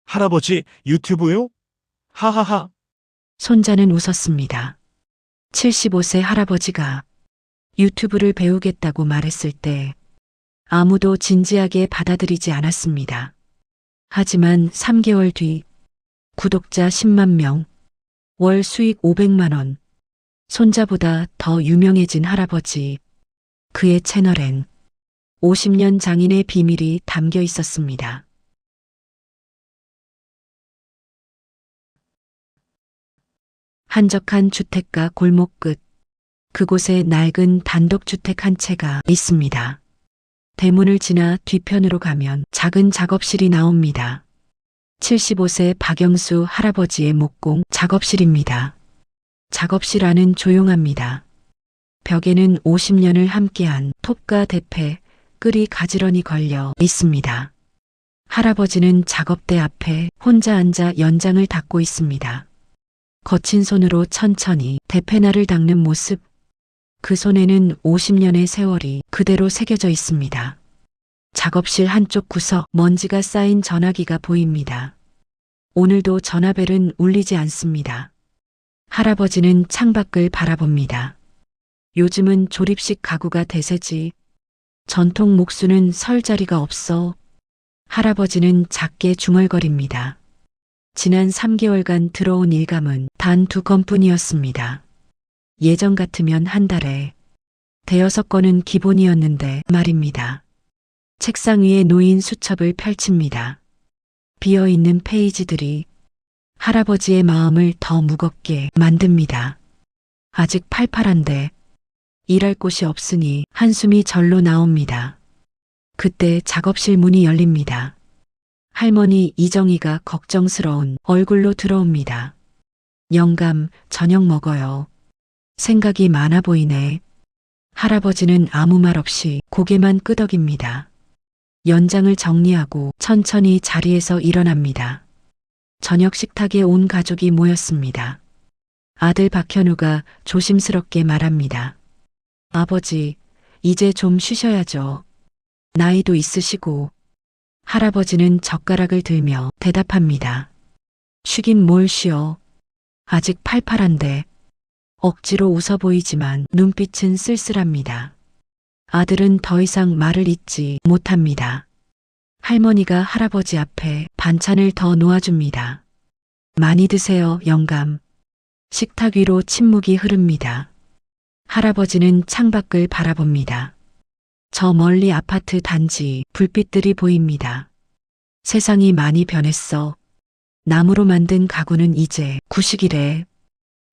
할아버지, 유튜브요? 하하하. 손자는 웃었습니다. 75세 할아버지가 유튜브를 배우겠다고 말했을 때 아무도 진지하게 받아들이지 않았습니다. 하지만 3개월 뒤 구독자 10만 명, 월 수익 500만 원, 손자보다 더 유명해진 할아버지. 그의 채널엔 50년 장인의 비밀이 담겨 있었습니다. 한적한 주택가 골목 끝, 그곳에 낡은 단독주택 한 채가 있습니다. 대문을 지나 뒤편으로 가면 작은 작업실이 나옵니다. 75세 박영수 할아버지의 목공 작업실입니다. 작업실 안은 조용합니다. 벽에는 50년을 함께한 톱과 대패, 끌이 가지런히 걸려 있습니다. 할아버지는 작업대 앞에 혼자 앉아 연장을 닦고 있습니다. 거친 손으로 천천히 대패날을 닦는 모습. 그 손에는 50년의 세월이 그대로 새겨져 있습니다. 작업실 한쪽 구석, 먼지가 쌓인 전화기가 보입니다. 오늘도 전화벨은 울리지 않습니다. 할아버지는 창밖을 바라봅니다. 요즘은 조립식 가구가 대세지. 전통 목수는 설 자리가 없어. 할아버지는 작게 중얼거립니다. 지난 3개월간 들어온 일감은 단 2건뿐이었습니다. 예전 같으면 한 달에 5-6건은 기본이었는데 말입니다. 책상 위에 놓인 수첩을 펼칩니다. 비어있는 페이지들이 할아버지의 마음을 더 무겁게 만듭니다. 아직 팔팔한데 일할 곳이 없으니 한숨이 절로 나옵니다. 그때 작업실 문이 열립니다. 할머니 이정희가 걱정스러운 얼굴로 들어옵니다. 영감, 저녁 먹어요. 생각이 많아 보이네. 할아버지는 아무 말 없이 고개만 끄덕입니다. 연장을 정리하고 천천히 자리에서 일어납니다. 저녁 식탁에 온 가족이 모였습니다. 아들 박현우가 조심스럽게 말합니다. 아버지, 이제 좀 쉬셔야죠. 나이도 있으시고. 할아버지는 젓가락을 들며 대답합니다. 쉬긴 뭘 쉬어. 아직 팔팔한데. 억지로 웃어 보이지만 눈빛은 쓸쓸합니다. 아들은 더 이상 말을 잇지 못합니다. 할머니가 할아버지 앞에 반찬을 더 놓아줍니다. 많이 드세요, 영감. 식탁 위로 침묵이 흐릅니다. 할아버지는 창밖을 바라봅니다. 저 멀리 아파트 단지 불빛들이 보입니다. 세상이 많이 변했어. 나무로 만든 가구는 이제 구식이래.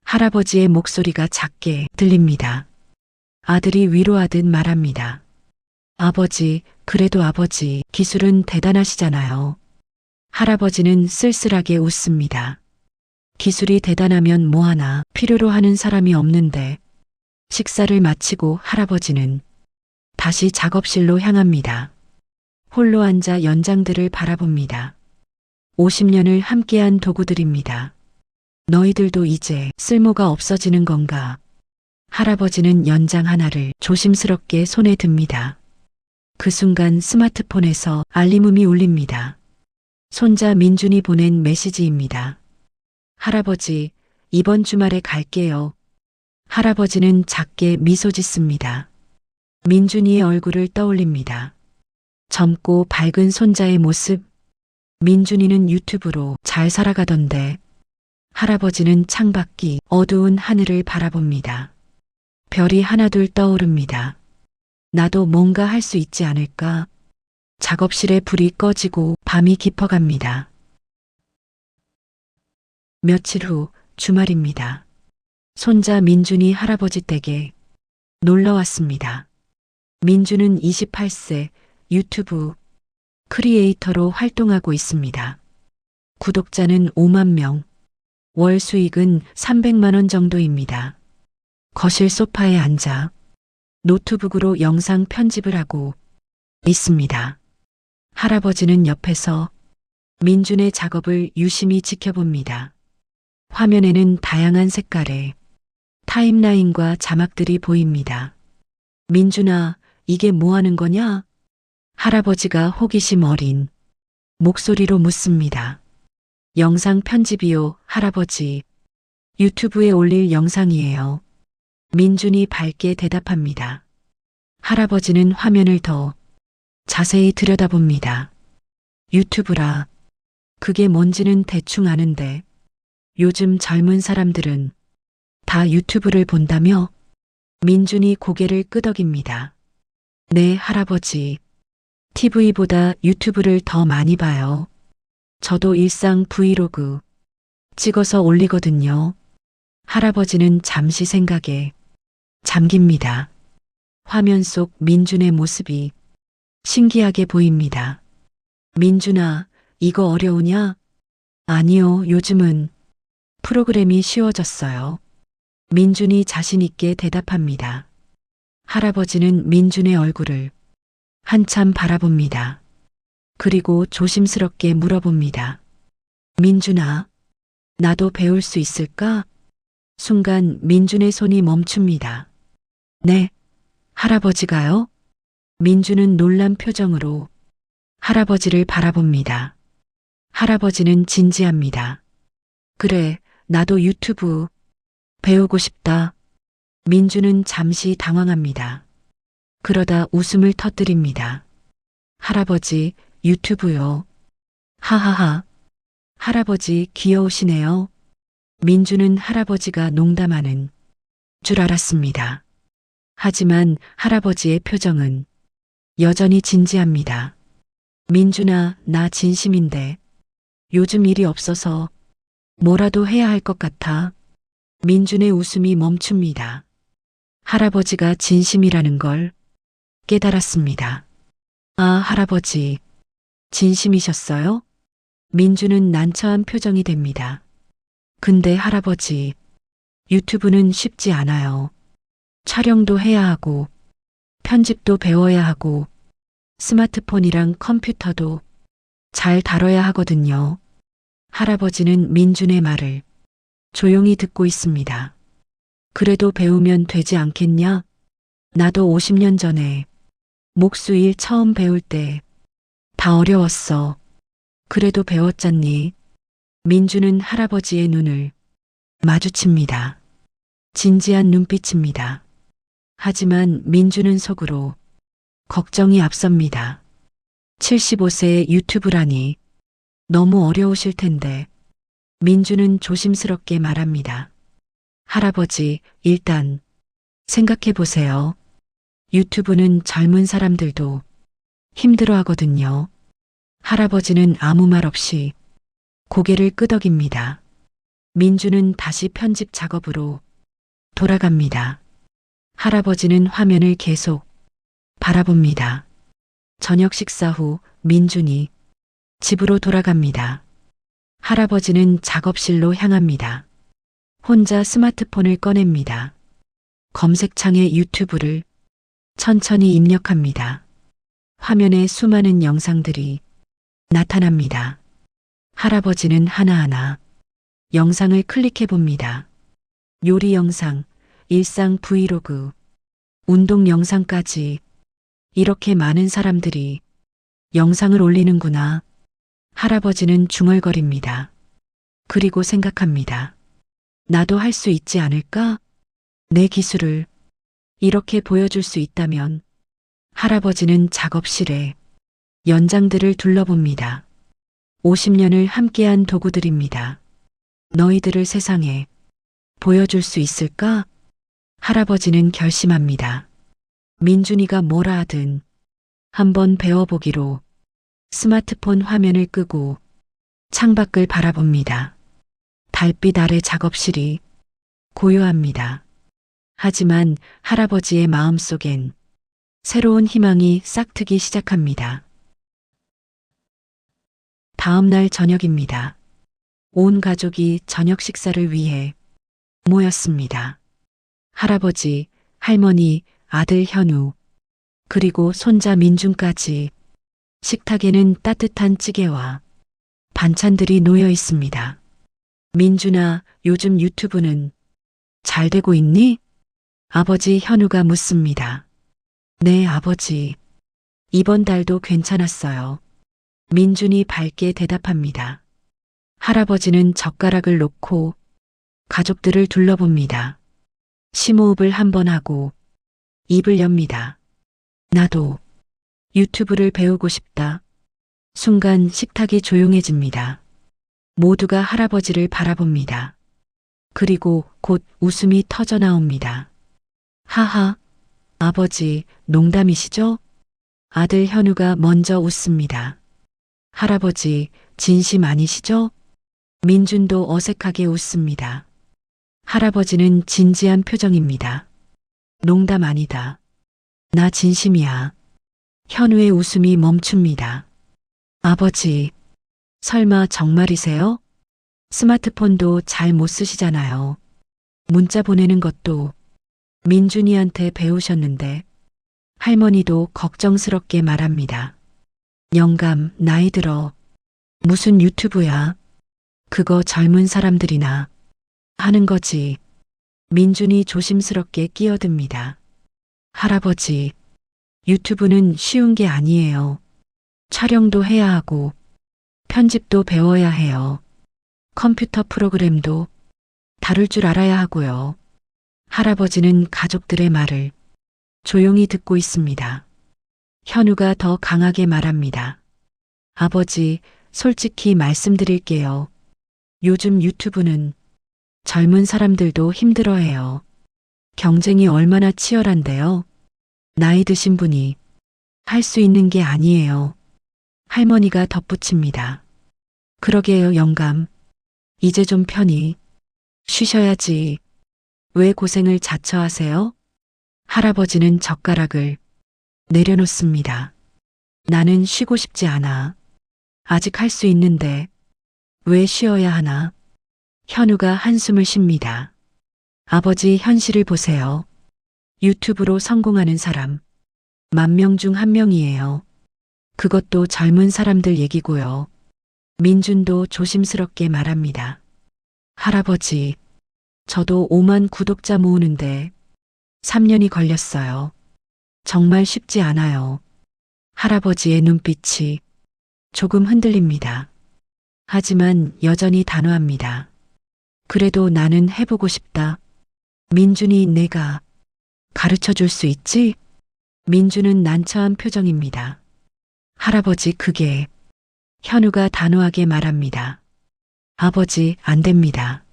할아버지의 목소리가 작게 들립니다. 아들이 위로하듯 말합니다. 아버지, 그래도 아버지, 기술은 대단하시잖아요. 할아버지는 쓸쓸하게 웃습니다. 기술이 대단하면 뭐하나 필요로 하는 사람이 없는데. 식사를 마치고 할아버지는 다시 작업실로 향합니다. 홀로 앉아 연장들을 바라봅니다. 50년을 함께한 도구들입니다. 너희들도 이제 쓸모가 없어지는 건가? 할아버지는 연장 하나를 조심스럽게 손에 듭니다. 그 순간 스마트폰에서 알림음이 울립니다. 손자 민준이 보낸 메시지입니다. 할아버지, 이번 주말에 갈게요. 할아버지는 작게 미소 짓습니다. 민준이의 얼굴을 떠올립니다. 젊고 밝은 손자의 모습. 민준이는 유튜브로 잘 살아가던데. 할아버지는 창밖이 어두운 하늘을 바라봅니다. 별이 하나둘 떠오릅니다. 나도 뭔가 할 수 있지 않을까? 작업실에 불이 꺼지고 밤이 깊어갑니다. 며칠 후 주말입니다. 손자 민준이 할아버지 댁에 놀러 왔습니다. 민준은 28세 유튜브 크리에이터로 활동하고 있습니다. 구독자는 5만 명, 월 수익은 300만 원 정도입니다. 거실 소파에 앉아 노트북으로 영상 편집을 하고 있습니다. 할아버지는 옆에서 민준의 작업을 유심히 지켜봅니다. 화면에는 다양한 색깔의 타임라인과 자막들이 보입니다. 민준아, 이게 뭐 하는 거냐? 할아버지가 호기심 어린 목소리로 묻습니다. 영상 편집이요, 할아버지. 유튜브에 올릴 영상이에요. 민준이 밝게 대답합니다. 할아버지는 화면을 더 자세히 들여다봅니다. 유튜브라. 그게 뭔지는 대충 아는데 요즘 젊은 사람들은 다 유튜브를 본다며? 민준이 고개를 끄덕입니다. 네, 할아버지. TV보다 유튜브를 더 많이 봐요. 저도 일상 브이로그 찍어서 올리거든요. 할아버지는 잠시 생각에 잠깁니다. 화면 속 민준의 모습이 신기하게 보입니다. 민준아, 이거 어려우냐? 아니요, 요즘은 프로그램이 쉬워졌어요. 민준이 자신있게 대답합니다. 할아버지는 민준의 얼굴을 한참 바라봅니다. 그리고 조심스럽게 물어봅니다. 민준아, 나도 배울 수 있을까? 순간 민준의 손이 멈춥니다. 네, 할아버지가요? 민준은 놀란 표정으로 할아버지를 바라봅니다. 할아버지는 진지합니다. 그래, 나도 유튜브 배우고 싶다. 민준은 잠시 당황합니다. 그러다 웃음을 터뜨립니다. 할아버지, 유튜브요. 하하하. 할아버지 귀여우시네요. 민준은 할아버지가 농담하는 줄 알았습니다. 하지만 할아버지의 표정은 여전히 진지합니다. 민준아, 나 진심인데 요즘 일이 없어서 뭐라도 해야 할 것 같아. 민준의 웃음이 멈춥니다. 할아버지가 진심이라는 걸 깨달았습니다. 아, 할아버지, 진심이셨어요? 민준은 난처한 표정이 됩니다. 근데 할아버지, 유튜브는 쉽지 않아요. 촬영도 해야 하고, 편집도 배워야 하고, 스마트폰이랑 컴퓨터도 잘 다뤄야 하거든요. 할아버지는 민준의 말을 조용히 듣고 있습니다. 그래도 배우면 되지 않겠냐? 나도 50년 전에 목수일 처음 배울 때 다 어려웠어. 그래도 배웠잖니. 민준은 할아버지의 눈을 마주칩니다. 진지한 눈빛입니다. 하지만 민준은 속으로 걱정이 앞섭니다. 75세의 유튜브라니 너무 어려우실 텐데. 민준은 조심스럽게 말합니다. 할아버지, 일단 생각해 보세요. 유튜브는 젊은 사람들도 힘들어 하거든요. 할아버지는 아무 말 없이 고개를 끄덕입니다. 민준은 다시 편집 작업으로 돌아갑니다. 할아버지는 화면을 계속 바라봅니다. 저녁 식사 후 민준이 집으로 돌아갑니다. 할아버지는 작업실로 향합니다. 혼자 스마트폰을 꺼냅니다. 검색창에 유튜브를 천천히 입력합니다. 화면에 수많은 영상들이 나타납니다. 할아버지는 하나하나 영상을 클릭해 봅니다. 요리 영상, 일상 브이로그, 운동 영상까지 이렇게 많은 사람들이 영상을 올리는구나. 할아버지는 중얼거립니다. 그리고 생각합니다. 나도 할 수 있지 않을까? 내 기술을 이렇게 보여줄 수 있다면. 할아버지는 작업실에 연장들을 둘러봅니다. 50년을 함께한 도구들입니다. 너희들을 세상에 보여줄 수 있을까? 할아버지는 결심합니다. 민준이가 뭐라 하든 한번 배워보기로. 스마트폰 화면을 끄고 창밖을 바라봅니다. 달빛 아래 작업실이 고요합니다. 하지만 할아버지의 마음속엔 새로운 희망이 싹트기 시작합니다. 다음 날 저녁입니다. 온 가족이 저녁 식사를 위해 모였습니다. 할아버지, 할머니, 아들 현우, 그리고 손자 민준까지. 식탁에는 따뜻한 찌개와 반찬들이 놓여 있습니다. 민준아, 요즘 유튜브는 잘 되고 있니? 아버지 현우가 묻습니다. 네, 아버지. 이번 달도 괜찮았어요. 민준이 밝게 대답합니다. 할아버지는 젓가락을 놓고 가족들을 둘러봅니다. 심호흡을 한 번 하고 입을 엽니다. 나도 유튜브를 배우고 싶다. 순간 식탁이 조용해집니다. 모두가 할아버지를 바라봅니다. 그리고 곧 웃음이 터져 나옵니다. 하하, 아버지, 농담이시죠? 아들 현우가 먼저 웃습니다. 할아버지, 진심 아니시죠? 민준도 어색하게 웃습니다. 할아버지는 진지한 표정입니다. 농담 아니다. 나 진심이야. 현우의 웃음이 멈춥니다. 아버지, 설마 정말이세요? 스마트폰도 잘 못 쓰시잖아요. 문자 보내는 것도 민준이한테 배우셨는데 할머니도 걱정스럽게 말합니다. 영감, 나이 들어. 무슨 유튜브야? 그거 젊은 사람들이나 하는 거지. 민준이 조심스럽게 끼어듭니다. 할아버지, 유튜브는 쉬운 게 아니에요. 촬영도 해야 하고 편집도 배워야 해요. 컴퓨터 프로그램도 다룰 줄 알아야 하고요. 할아버지는 가족들의 말을 조용히 듣고 있습니다. 현우가 더 강하게 말합니다. 아버지, 솔직히 말씀드릴게요. 요즘 유튜브는 젊은 사람들도 힘들어해요. 경쟁이 얼마나 치열한데요. 나이 드신 분이 할 수 있는 게 아니에요. 할머니가 덧붙입니다. 그러게요, 영감. 이제 좀 편히 쉬셔야지. 왜 고생을 자처하세요? 할아버지는 젓가락을 내려놓습니다. 나는 쉬고 싶지 않아. 아직 할 수 있는데 왜 쉬어야 하나? 현우가 한숨을 쉽니다. 아버지, 현실을 보세요. 유튜브로 성공하는 사람 10,000명 중 1명이에요. 그것도 젊은 사람들 얘기고요. 민준도 조심스럽게 말합니다. 할아버지, 저도 5만 구독자 모으는데 3년이 걸렸어요. 정말 쉽지 않아요. 할아버지의 눈빛이 조금 흔들립니다. 하지만 여전히 단호합니다. 그래도 나는 해보고 싶다. 민준이, 내가 가르쳐 줄 수 있지? 민준은 난처한 표정입니다. 할아버지, 그게... 현우가 단호하게 말합니다. 아버지, 안 됩니다.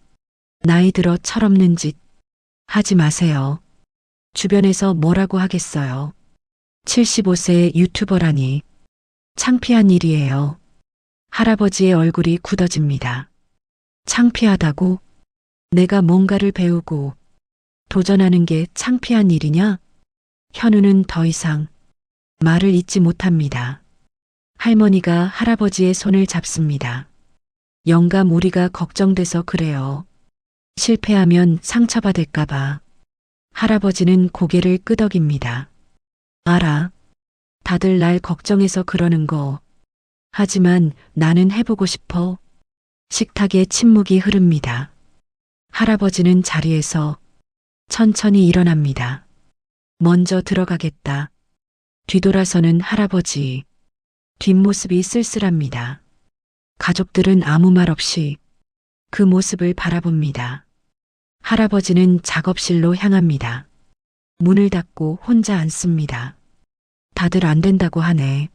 나이 들어 철없는 짓 하지 마세요. 주변에서 뭐라고 하겠어요. 75세의 유튜버라니 창피한 일이에요. 할아버지의 얼굴이 굳어집니다. 창피하다고? 내가 뭔가를 배우고 도전하는 게 창피한 일이냐? 현우는 더 이상 말을 잇지 못합니다. 할머니가 할아버지의 손을 잡습니다. 영감, 우리가 걱정돼서 그래요. 실패하면 상처받을까봐. 할아버지는 고개를 끄덕입니다. 알아. 다들 날 걱정해서 그러는 거. 하지만 나는 해보고 싶어. 식탁에 침묵이 흐릅니다. 할아버지는 자리에서 천천히 일어납니다. 먼저 들어가겠다. 뒤돌아서는 할아버지. 뒷모습이 쓸쓸합니다. 가족들은 아무 말 없이 그 모습을 바라봅니다. 할아버지는 작업실로 향합니다. 문을 닫고 혼자 앉습니다. 다들 안 된다고 하네.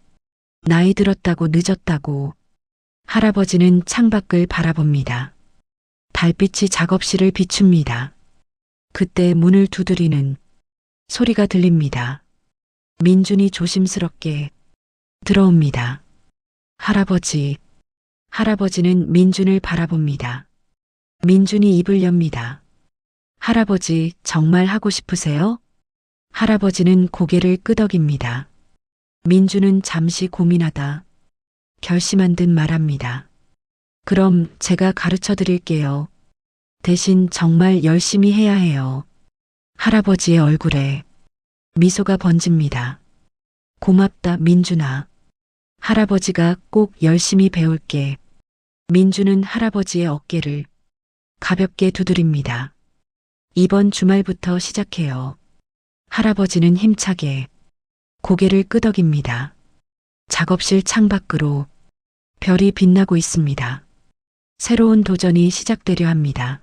나이 들었다고, 늦었다고. 할아버지는 창밖을 바라봅니다. 달빛이 작업실을 비춥니다. 그때 문을 두드리는 소리가 들립니다. 민준이 조심스럽게 들어옵니다. 할아버지. 할아버지는 민준을 바라봅니다. 민준이 입을 엽니다. 할아버지, 정말 하고 싶으세요? 할아버지는 고개를 끄덕입니다. 민준은 잠시 고민하다 결심한 듯 말합니다. 그럼 제가 가르쳐 드릴게요. 대신 정말 열심히 해야 해요. 할아버지의 얼굴에 미소가 번집니다. 고맙다, 민준아. 할아버지가 꼭 열심히 배울게. 민준은 할아버지의 어깨를 가볍게 두드립니다. 이번 주말부터 시작해요. 할아버지는 힘차게 고개를 끄덕입니다. 작업실 창밖으로 별이 빛나고 있습니다. 새로운 도전이 시작되려 합니다.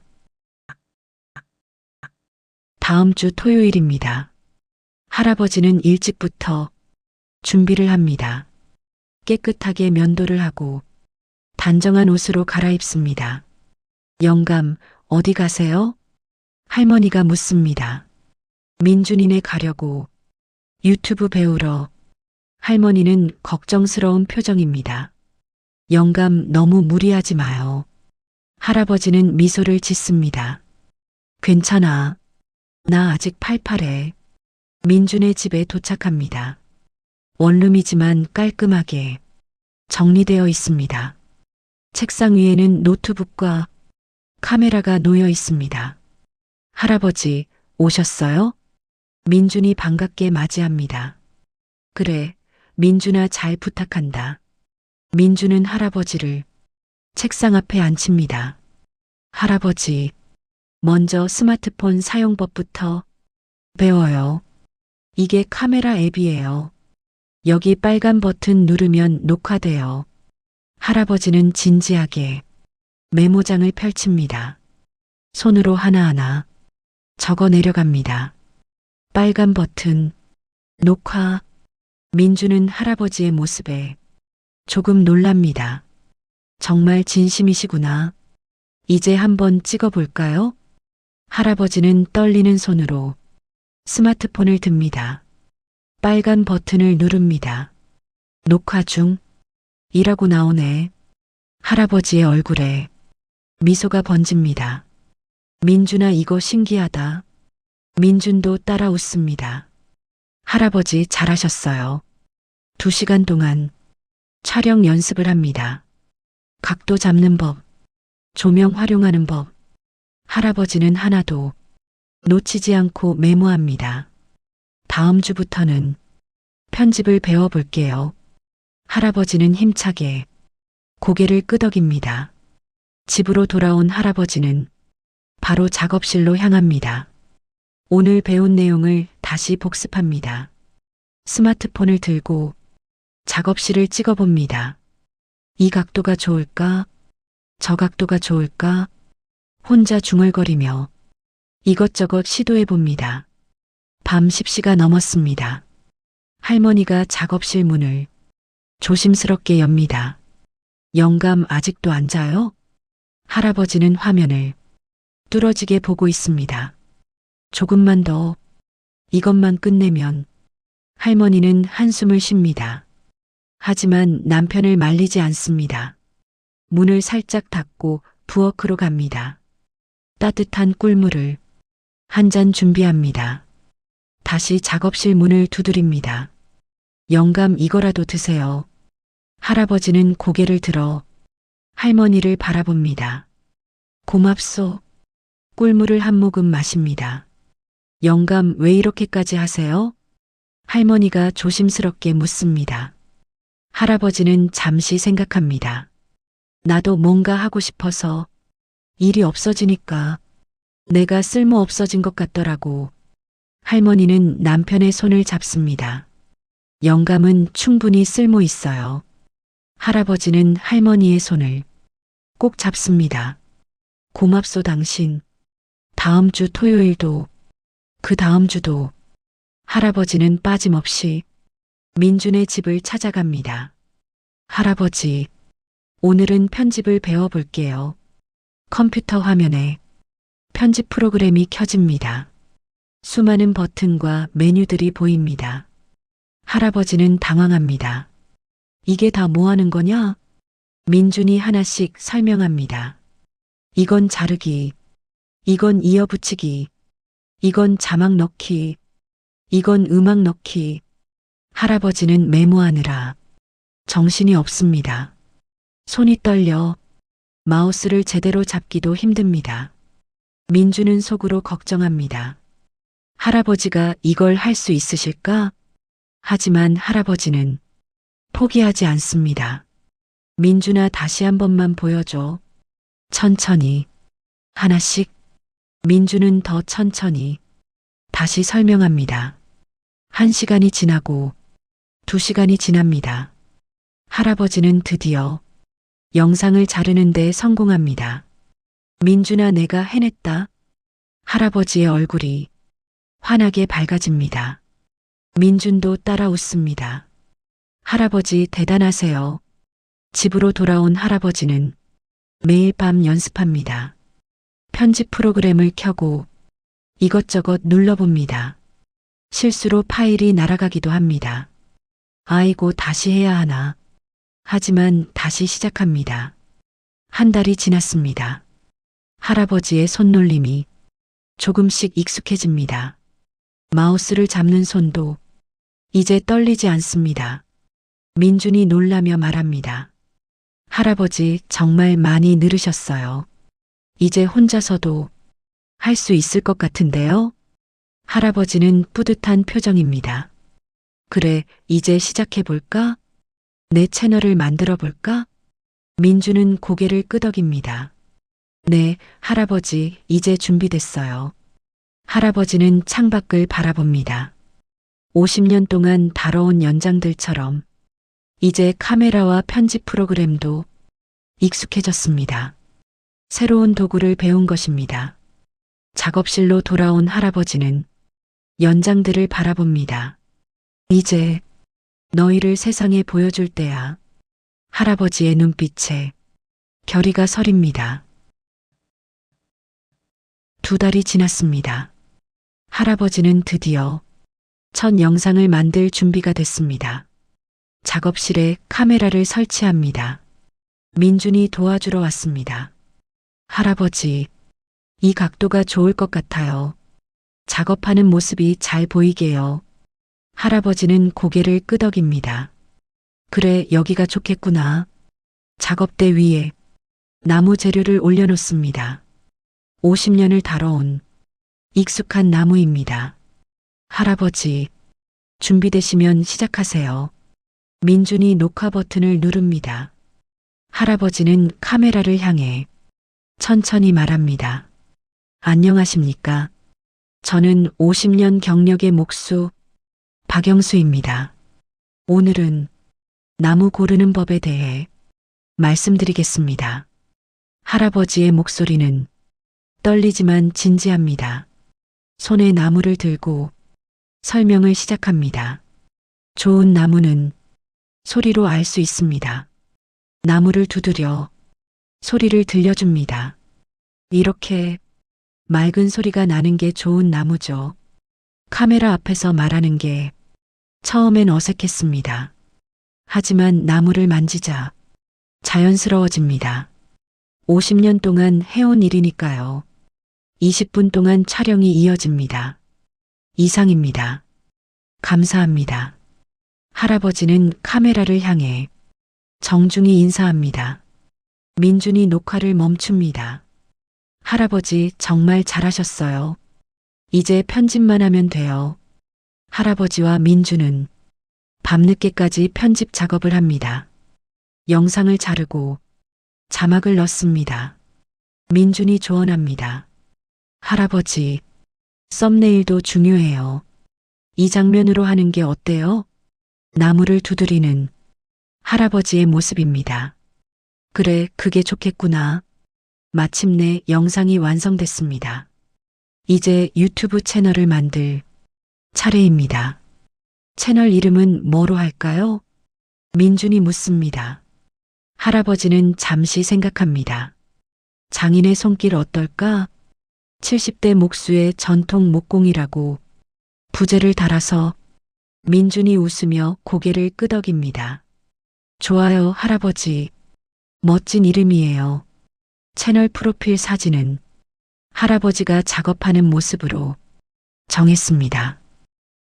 다음 주 토요일입니다. 할아버지는 일찍부터 준비를 합니다. 깨끗하게 면도를 하고 단정한 옷으로 갈아입습니다. 영감, 어디 가세요? 할머니가 묻습니다. 민준이네 가려고. 유튜브 배우러. 할머니는 걱정스러운 표정입니다. 영감, 너무 무리하지 마요. 할아버지는 미소를 짓습니다. 괜찮아. 나 아직 팔팔해. 민준의 집에 도착합니다. 원룸이지만 깔끔하게 정리되어 있습니다. 책상 위에는 노트북과 카메라가 놓여 있습니다. 할아버지, 오셨어요? 민준이 반갑게 맞이합니다. 그래, 민준아, 잘 부탁한다. 민준은 할아버지를 책상 앞에 앉힙니다. 할아버지, 먼저 스마트폰 사용법부터 배워요. 이게 카메라 앱이에요. 여기 빨간 버튼 누르면 녹화돼요. 할아버지는 진지하게 메모장을 펼칩니다. 손으로 하나하나 적어 내려갑니다. 빨간 버튼, 녹화. 민주는 할아버지의 모습에 조금 놀랍니다. 정말 진심이시구나. 이제 한번 찍어볼까요? 할아버지는 떨리는 손으로 스마트폰을 듭니다. 빨간 버튼을 누릅니다. 녹화 중 이라고 나오네. 할아버지의 얼굴에 미소가 번집니다. 민준아, 이거 신기하다. 민준도 따라 웃습니다. 할아버지 잘하셨어요. 2시간 동안 촬영 연습을 합니다. 각도 잡는 법, 조명 활용하는 법. 할아버지는 하나도 놓치지 않고 메모합니다. 다음 주부터는 편집을 배워볼게요. 할아버지는 힘차게 고개를 끄덕입니다. 집으로 돌아온 할아버지는 바로 작업실로 향합니다. 오늘 배운 내용을 다시 복습합니다. 스마트폰을 들고 작업실을 찍어봅니다. 이 각도가 좋을까? 저 각도가 좋을까? 혼자 중얼거리며 이것저것 시도해봅니다. 밤 10시가 넘었습니다. 할머니가 작업실 문을 조심스럽게 엽니다. 영감, 아직도 안 자요? 할아버지는 화면을 뚫어지게 보고 있습니다. 조금만 더, 이것만 끝내면. 할머니는 한숨을 쉽니다. 하지만 남편을 말리지 않습니다. 문을 살짝 닫고 부엌으로 갑니다. 따뜻한 꿀물을 한 잔 준비합니다. 다시 작업실 문을 두드립니다. 영감, 이거라도 드세요. 할아버지는 고개를 들어 할머니를 바라봅니다. 고맙소. 꿀물을 한 모금 마십니다. 영감, 왜 이렇게까지 하세요? 할머니가 조심스럽게 묻습니다. 할아버지는 잠시 생각합니다. 나도 뭔가 하고 싶어서. 일이 없어지니까 내가 쓸모 없어진 것 같더라고. 할머니는 남편의 손을 잡습니다. 영감은 충분히 쓸모 있어요. 할아버지는 할머니의 손을 꼭 잡습니다. 고맙소 당신. 다음 주 토요일도, 그 다음 주도. 할아버지는 빠짐없이 민준의 집을 찾아갑니다. 할아버지, 오늘은 편집을 배워볼게요. 컴퓨터 화면에 편집 프로그램이 켜집니다. 수많은 버튼과 메뉴들이 보입니다. 할아버지는 당황합니다. 이게 다 뭐 하는 거냐? 민준이 하나씩 설명합니다. 이건 자르기, 이건 이어붙이기, 이건 자막 넣기, 이건 음악 넣기. 할아버지는 메모하느라 정신이 없습니다. 손이 떨려 마우스를 제대로 잡기도 힘듭니다. 민주는 속으로 걱정합니다. 할아버지가 이걸 할 수 있으실까? 하지만 할아버지는 포기하지 않습니다. 민준아, 다시 한 번만 보여줘. 천천히. 하나씩. 민주는 더 천천히 다시 설명합니다. 1시간이 지나고 2시간이 지납니다. 할아버지는 드디어 영상을 자르는데 성공합니다. 민준아, 내가 해냈다. 할아버지의 얼굴이 환하게 밝아집니다. 민준도 따라 웃습니다. 할아버지 대단하세요. 집으로 돌아온 할아버지는 매일 밤 연습합니다. 편집 프로그램을 켜고 이것저것 눌러봅니다. 실수로 파일이 날아가기도 합니다. 아이고, 다시 해야 하나. 하지만 다시 시작합니다. 한 달이 지났습니다. 할아버지의 손놀림이 조금씩 익숙해집니다. 마우스를 잡는 손도 이제 떨리지 않습니다. 민준이 놀라며 말합니다. 할아버지, 정말 많이 늘으셨어요. 이제 혼자서도 할 수 있을 것 같은데요? 할아버지는 뿌듯한 표정입니다. 그래, 이제 시작해볼까? 내 채널을 만들어 볼까? 민준은 고개를 끄덕입니다. 네, 할아버지, 이제 준비됐어요. 할아버지는 창밖을 바라봅니다. 50년 동안 다뤄온 연장들처럼 이제 카메라와 편집 프로그램도 익숙해졌습니다. 새로운 도구를 배운 것입니다. 작업실로 돌아온 할아버지는 연장들을 바라봅니다. 이제 너희를 세상에 보여줄 때야. 할아버지의 눈빛에 결의가 서립니다. 2달이 지났습니다. 할아버지는 드디어 첫 영상을 만들 준비가 됐습니다. 작업실에 카메라를 설치합니다. 민준이 도와주러 왔습니다. 할아버지, 이 각도가 좋을 것 같아요. 작업하는 모습이 잘 보이게요. 할아버지는 고개를 끄덕입니다. 그래, 여기가 좋겠구나. 작업대 위에 나무 재료를 올려놓습니다. 50년을 다뤄온 익숙한 나무입니다. 할아버지, 준비되시면 시작하세요. 민준이 녹화 버튼을 누릅니다. 할아버지는 카메라를 향해 천천히 말합니다. 안녕하십니까? 저는 50년 경력의 목수 박영수입니다. 오늘은 나무 고르는 법에 대해 말씀드리겠습니다. 할아버지의 목소리는 떨리지만 진지합니다. 손에 나무를 들고 설명을 시작합니다. 좋은 나무는 소리로 알 수 있습니다. 나무를 두드려 소리를 들려줍니다. 이렇게 맑은 소리가 나는 게 좋은 나무죠. 카메라 앞에서 말하는 게 처음엔 어색했습니다. 하지만 나무를 만지자 자연스러워집니다. 50년 동안 해온 일이니까요. 20분 동안 촬영이 이어집니다. 이상입니다. 감사합니다. 할아버지는 카메라를 향해 정중히 인사합니다. 민준이 녹화를 멈춥니다. 할아버지, 정말 잘하셨어요. 이제 편집만 하면 돼요. 할아버지와 민준은 밤늦게까지 편집 작업을 합니다. 영상을 자르고 자막을 넣습니다. 민준이 조언합니다. 할아버지, 썸네일도 중요해요. 이 장면으로 하는 게 어때요? 나무를 두드리는 할아버지의 모습입니다. 그래, 그게 좋겠구나. 마침내 영상이 완성됐습니다. 이제 유튜브 채널을 만들 차례입니다. 채널 이름은 뭐로 할까요? 민준이 묻습니다. 할아버지는 잠시 생각합니다. 장인의 손길 어떨까? 70대 목수의 전통 목공이라고 부제를 달아서 민준이 웃으며 고개를 끄덕입니다. 좋아요, 할아버지. 멋진 이름이에요. 채널 프로필 사진은 할아버지가 작업하는 모습으로 정했습니다.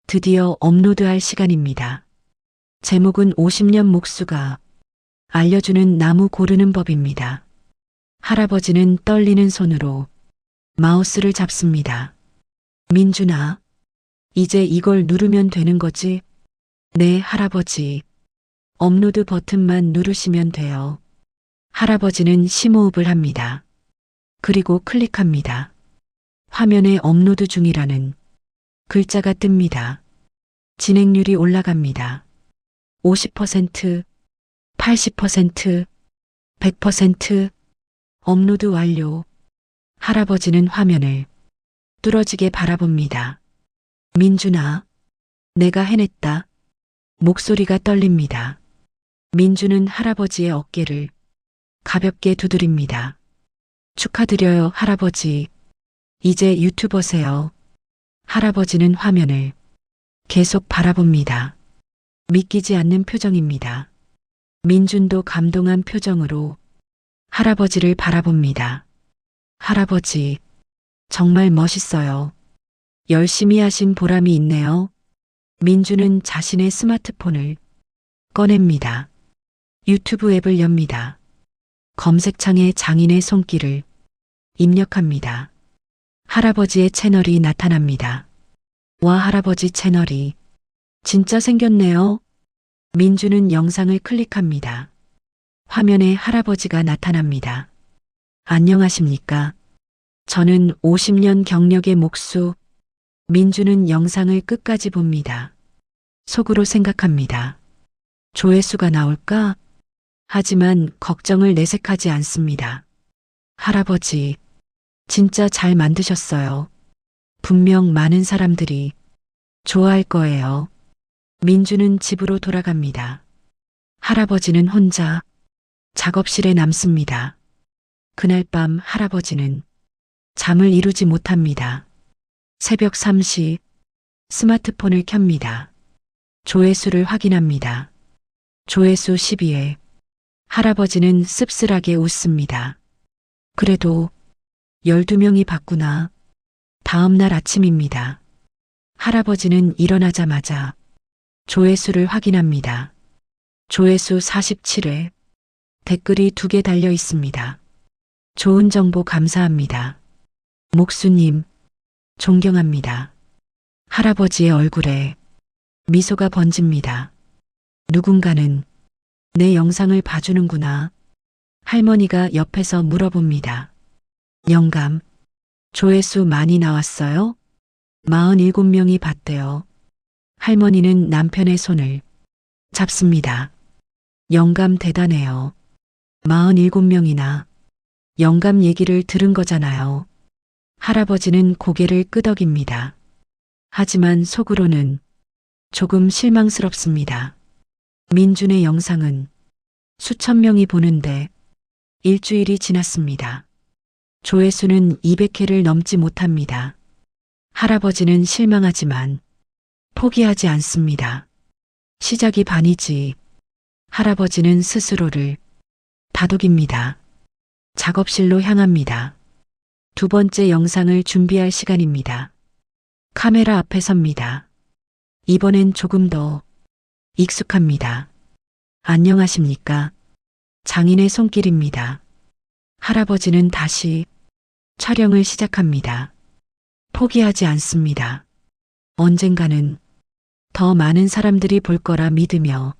드디어 업로드할 시간입니다. 제목은 50년 목수가 알려주는 나무 고르는 법입니다. 할아버지는 떨리는 손으로 마우스를 잡습니다. 민준아, 이제 이걸 누르면 되는 거지? 네, 할아버지. 업로드 버튼만 누르시면 돼요. 할아버지는 심호흡을 합니다. 그리고 클릭합니다. 화면에 업로드 중이라는 글자가 뜹니다. 진행률이 올라갑니다. 50%, 80%, 100% 업로드 완료. 할아버지는 화면을 뚫어지게 바라봅니다. 민준아, 내가 해냈다. 목소리가 떨립니다. 민준은 할아버지의 어깨를 가볍게 두드립니다. 축하드려요, 할아버지. 이제 유튜버세요. 할아버지는 화면을 계속 바라봅니다. 믿기지 않는 표정입니다. 민준도 감동한 표정으로 할아버지를 바라봅니다. 할아버지, 정말 멋있어요. 열심히 하신 보람이 있네요. 민준은 자신의 스마트폰을 꺼냅니다. 유튜브 앱을 엽니다. 검색창에 장인의 손길을 입력합니다. 할아버지의 채널이 나타납니다. 와, 할아버지 채널이 진짜 생겼네요. 민준은 영상을 클릭합니다. 화면에 할아버지가 나타납니다. 안녕하십니까? 저는 50년 경력의 목수. 민준은 영상을 끝까지 봅니다. 속으로 생각합니다. 조회수가 나올까? 하지만 걱정을 내색하지 않습니다. 할아버지, 진짜 잘 만드셨어요. 분명 많은 사람들이 좋아할 거예요. 민준은 집으로 돌아갑니다. 할아버지는 혼자 작업실에 남습니다. 그날 밤 할아버지는 잠을 이루지 못합니다. 새벽 3시 스마트폰을 켭니다. 조회수를 확인합니다. 조회수 12회. 할아버지는 씁쓸하게 웃습니다. 그래도 12명이 봤구나. 다음 날 아침입니다. 할아버지는 일어나자마자 조회수를 확인합니다. 조회수 47회. 댓글이 2개 달려 있습니다. 좋은 정보 감사합니다. 목수님, 존경합니다. 할아버지의 얼굴에 미소가 번집니다. 누군가는 내 영상을 봐주는구나. 할머니가 옆에서 물어봅니다. 영감, 조회수 많이 나왔어요? 47명이 봤대요. 할머니는 남편의 손을 잡습니다. 영감 대단해요. 47명이나 영감 얘기를 들은 거잖아요. 할아버지는 고개를 끄덕입니다. 하지만 속으로는 조금 실망스럽습니다. 민준의 영상은 수천 명이 보는데 일주일이 지났습니다. 조회수는 200회를 넘지 못합니다. 할아버지는 실망하지만 포기하지 않습니다. 시작이 반이지. 할아버지는 스스로를 다독입니다. 작업실로 향합니다. 2번째 영상을 준비할 시간입니다. 카메라 앞에 섭니다. 이번엔 조금 더 익숙합니다. 안녕하십니까? 장인의 손길입니다. 할아버지는 다시 촬영을 시작합니다. 포기하지 않습니다. 언젠가는 더 많은 사람들이 볼 거라 믿으며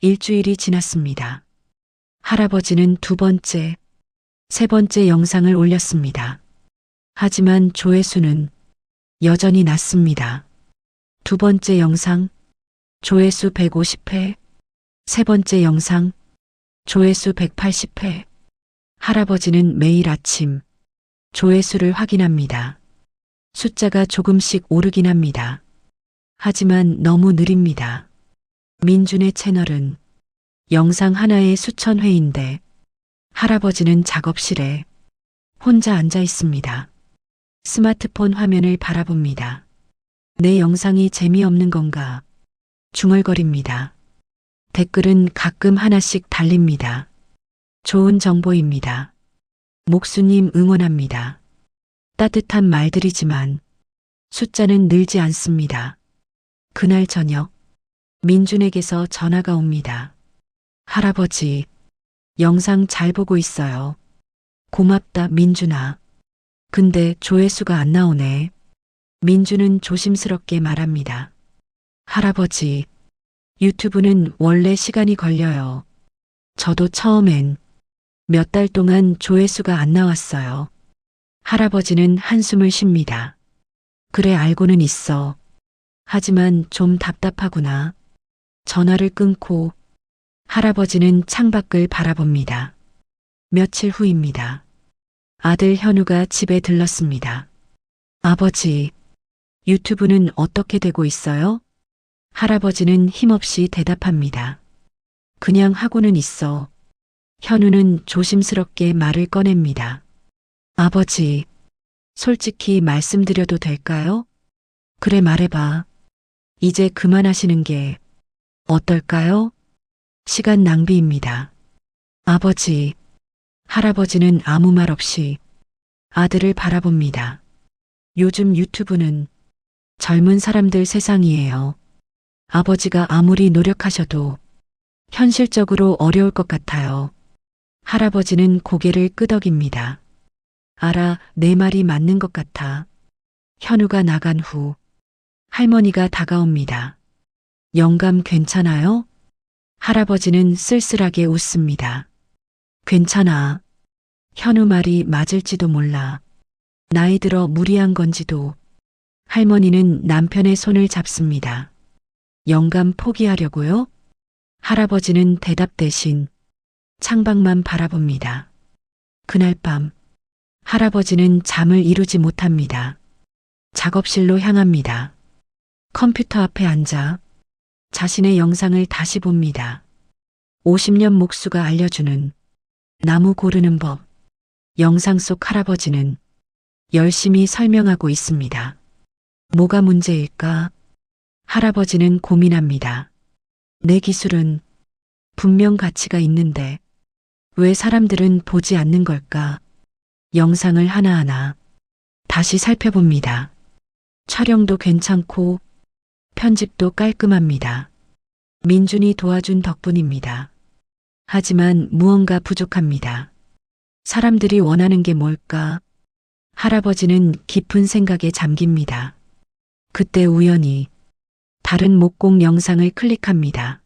일주일이 지났습니다. 할아버지는 2번째, 3번째 영상을 올렸습니다. 하지만 조회수는 여전히 낮습니다. 2번째 영상, 조회수 150회, 3번째 영상, 조회수 180회. 할아버지는 매일 아침 조회수를 확인합니다. 숫자가 조금씩 오르긴 합니다. 하지만 너무 느립니다. 민준의 채널은 영상 하나에 수천 회인데 할아버지는 작업실에 혼자 앉아 있습니다. 스마트폰 화면을 바라봅니다. 내 영상이 재미없는 건가? 중얼거립니다. 댓글은 가끔 하나씩 달립니다. 좋은 정보입니다. 목수님 응원합니다. 따뜻한 말들이지만 숫자는 늘지 않습니다. 그날 저녁 민준에게서 전화가 옵니다. 할아버지, 영상 잘 보고 있어요. 고맙다, 민준아. 근데 조회수가 안 나오네. 민준은 조심스럽게 말합니다. 할아버지, 유튜브는 원래 시간이 걸려요. 저도 처음엔 몇 달 동안 조회수가 안 나왔어요. 할아버지는 한숨을 쉽니다. 그래, 알고는 있어. 하지만 좀 답답하구나. 전화를 끊고 할아버지는 창밖을 바라봅니다. 며칠 후입니다. 아들 현우가 집에 들렀습니다. 아버지, 유튜브는 어떻게 되고 있어요? 할아버지는 힘없이 대답합니다. 그냥 하고는 있어. 현우는 조심스럽게 말을 꺼냅니다. 아버지, 솔직히 말씀드려도 될까요? 그래 말해봐. 이제 그만하시는 게 어떨까요? 시간 낭비입니다. 아버지, 할아버지는 아무 말 없이 아들을 바라봅니다. 요즘 유튜브는 젊은 사람들 세상이에요. 아버지가 아무리 노력하셔도 현실적으로 어려울 것 같아요. 할아버지는 고개를 끄덕입니다. 알아, 내 말이 맞는 것 같아. 현우가 나간 후 할머니가 다가옵니다. 영감 괜찮아요? 할아버지는 쓸쓸하게 웃습니다. 괜찮아. 현우 말이 맞을지도 몰라. 나이 들어 무리한 건지도. 할머니는 남편의 손을 잡습니다. 영감 포기하려고요? 할아버지는 대답 대신 창밖만 바라봅니다. 그날 밤 할아버지는 잠을 이루지 못합니다. 작업실로 향합니다. 컴퓨터 앞에 앉아 자신의 영상을 다시 봅니다. 50년 목수가 알려주는 나무 고르는 법. 영상 속 할아버지는 열심히 설명하고 있습니다. 뭐가 문제일까? 할아버지는 고민합니다. 내 기술은 분명 가치가 있는데 왜 사람들은 보지 않는 걸까? 영상을 하나하나 다시 살펴봅니다. 촬영도 괜찮고 편집도 깔끔합니다. 민준이 도와준 덕분입니다. 하지만 무언가 부족합니다. 사람들이 원하는 게 뭘까? 할아버지는 깊은 생각에 잠깁니다. 그때 우연히 다른 목공 영상을 클릭합니다.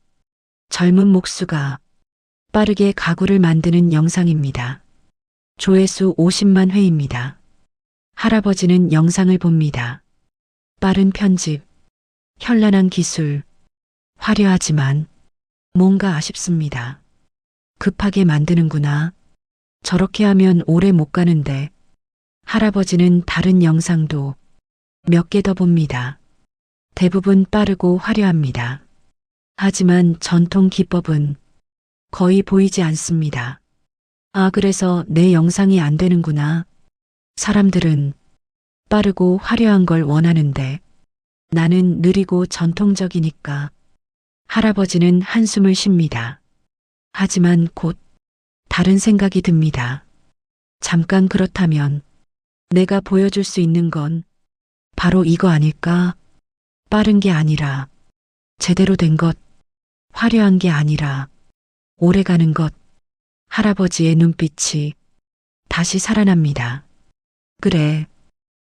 젊은 목수가 빠르게 가구를 만드는 영상입니다. 조회수 50만 회입니다. 할아버지는 영상을 봅니다. 빠른 편집, 현란한 기술, 화려하지만 뭔가 아쉽습니다. 급하게 만드는구나. 저렇게 하면 오래 못 가는데. 할아버지는 다른 영상도 몇 개 더 봅니다. 대부분 빠르고 화려합니다. 하지만 전통 기법은 거의 보이지 않습니다. 아, 그래서 내 영상이 안 되는구나. 사람들은 빠르고 화려한 걸 원하는데 나는 느리고 전통적이니까. 할아버지는 한숨을 쉽니다. 하지만 곧 다른 생각이 듭니다. 잠깐 그렇다면 내가 보여줄 수 있는 건 바로 이거 아닐까? 빠른 게 아니라 제대로 된 것, 화려한 게 아니라 오래가는 것. 할아버지의 눈빛이 다시 살아납니다. 그래,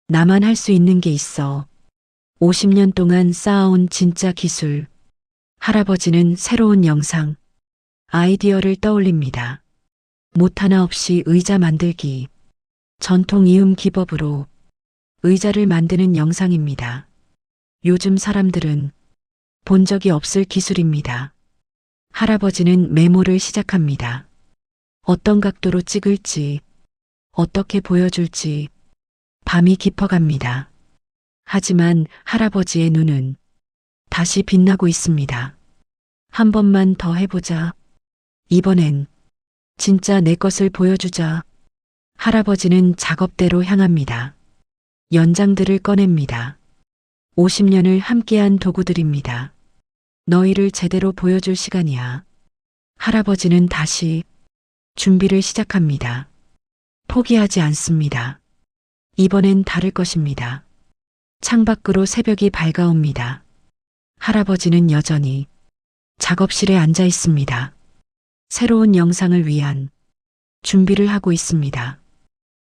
나만 할 수 있는 게 있어. 50년 동안 쌓아온 진짜 기술. 할아버지는 새로운 영상, 아이디어를 떠올립니다. 못 하나 없이 의자 만들기. 전통 이음 기법으로 의자를 만드는 영상입니다. 요즘 사람들은 본 적이 없을 기술입니다. 할아버지는 메모를 시작합니다. 어떤 각도로 찍을지, 어떻게 보여줄지, 밤이 깊어갑니다. 하지만 할아버지의 눈은 다시 빛나고 있습니다. 한 번만 더 해보자. 이번엔 진짜 내 것을 보여주자. 할아버지는 작업대로 향합니다. 연장들을 꺼냅니다. 50년을 함께한 도구들입니다. 너희를 제대로 보여줄 시간이야. 할아버지는 다시 준비를 시작합니다. 포기하지 않습니다. 이번엔 다를 것입니다. 창밖으로 새벽이 밝아옵니다. 할아버지는 여전히 작업실에 앉아 있습니다. 새로운 영상을 위한 준비를 하고 있습니다.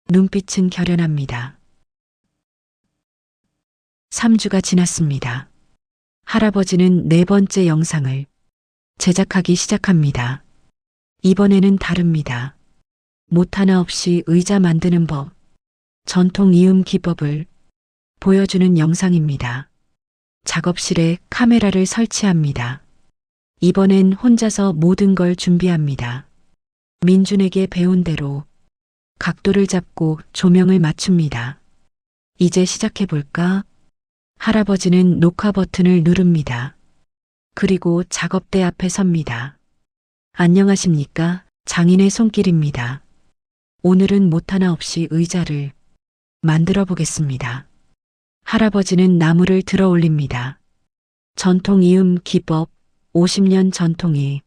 눈빛은 결연합니다. 3주가 지났습니다. 할아버지는 네 번째 영상을 제작하기 시작합니다. 이번에는 다릅니다. 못 하나 없이 의자 만드는 법, 전통 이음 기법을 보여주는 영상입니다. 작업실에 카메라를 설치합니다. 이번엔 혼자서 모든 걸 준비합니다. 민준에게 배운 대로 각도를 잡고 조명을 맞춥니다. 이제 시작해볼까? 할아버지는 녹화 버튼을 누릅니다. 그리고 작업대 앞에 섭니다. 안녕하십니까? 장인의 손길입니다. 오늘은 못하나 없이 의자를 만들어 보겠습니다. 할아버지는 나무를 들어 올립니다. 전통 이음 기법 50년 전통의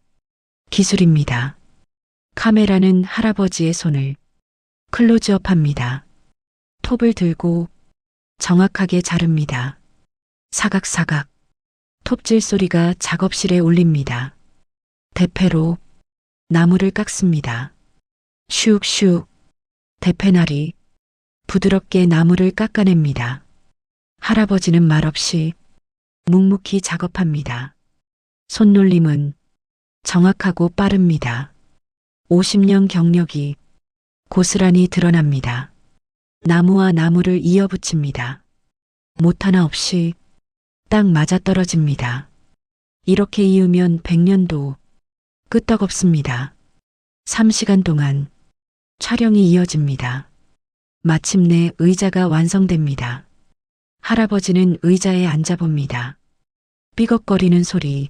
기술입니다. 카메라는 할아버지의 손을 클로즈업합니다. 톱을 들고 정확하게 자릅니다. 사각사각. 톱질 소리가 작업실에 울립니다. 대패로 나무를 깎습니다. 슉슉. 대패날이 부드럽게 나무를 깎아냅니다. 할아버지는 말없이 묵묵히 작업합니다. 손놀림은 정확하고 빠릅니다. 50년 경력이 고스란히 드러납니다. 나무와 나무를 이어붙입니다. 못 하나 없이 딱 맞아떨어집니다. 이렇게 이으면 100년도 끄떡없습니다. 3시간 동안 촬영이 이어집니다. 마침내 의자가 완성됩니다. 할아버지는 의자에 앉아봅니다. 삐걱거리는 소리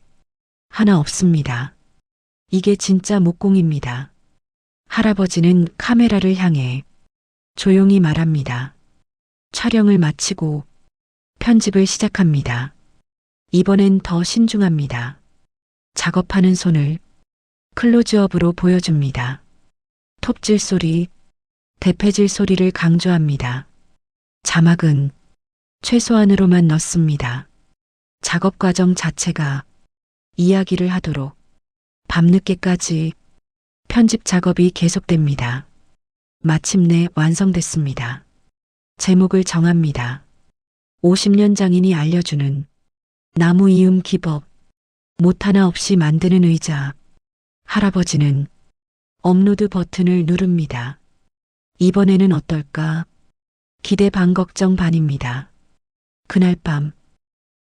하나 없습니다. 이게 진짜 목공입니다. 할아버지는 카메라를 향해 조용히 말합니다. 촬영을 마치고 편집을 시작합니다. 이번엔 더 신중합니다. 작업하는 손을 클로즈업으로 보여줍니다. 톱질 소리, 대패질 소리를 강조합니다. 자막은 최소한으로만 넣습니다. 작업 과정 자체가 이야기를 하도록 밤늦게까지 편집 작업이 계속됩니다. 마침내 완성됐습니다. 제목을 정합니다. 50년 장인이 알려주는 나무 이음 기법, 못 하나 없이 만드는 의자. 할아버지는 업로드 버튼을 누릅니다. 이번에는 어떨까? 기대 반 걱정 반입니다. 그날 밤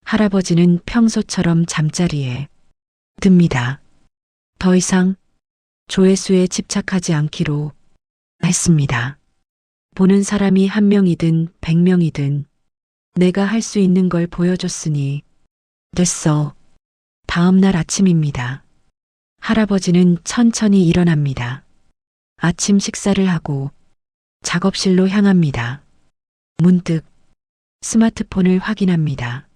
할아버지는 평소처럼 잠자리에 듭니다. 더 이상 조회수에 집착하지 않기로 했습니다. 보는 사람이 1명이든 100명이든 내가 할 수 있는 걸 보여줬으니 됐어. 다음 날 아침입니다. 할아버지는 천천히 일어납니다. 아침 식사를 하고 작업실로 향합니다. 문득 스마트폰을 확인합니다.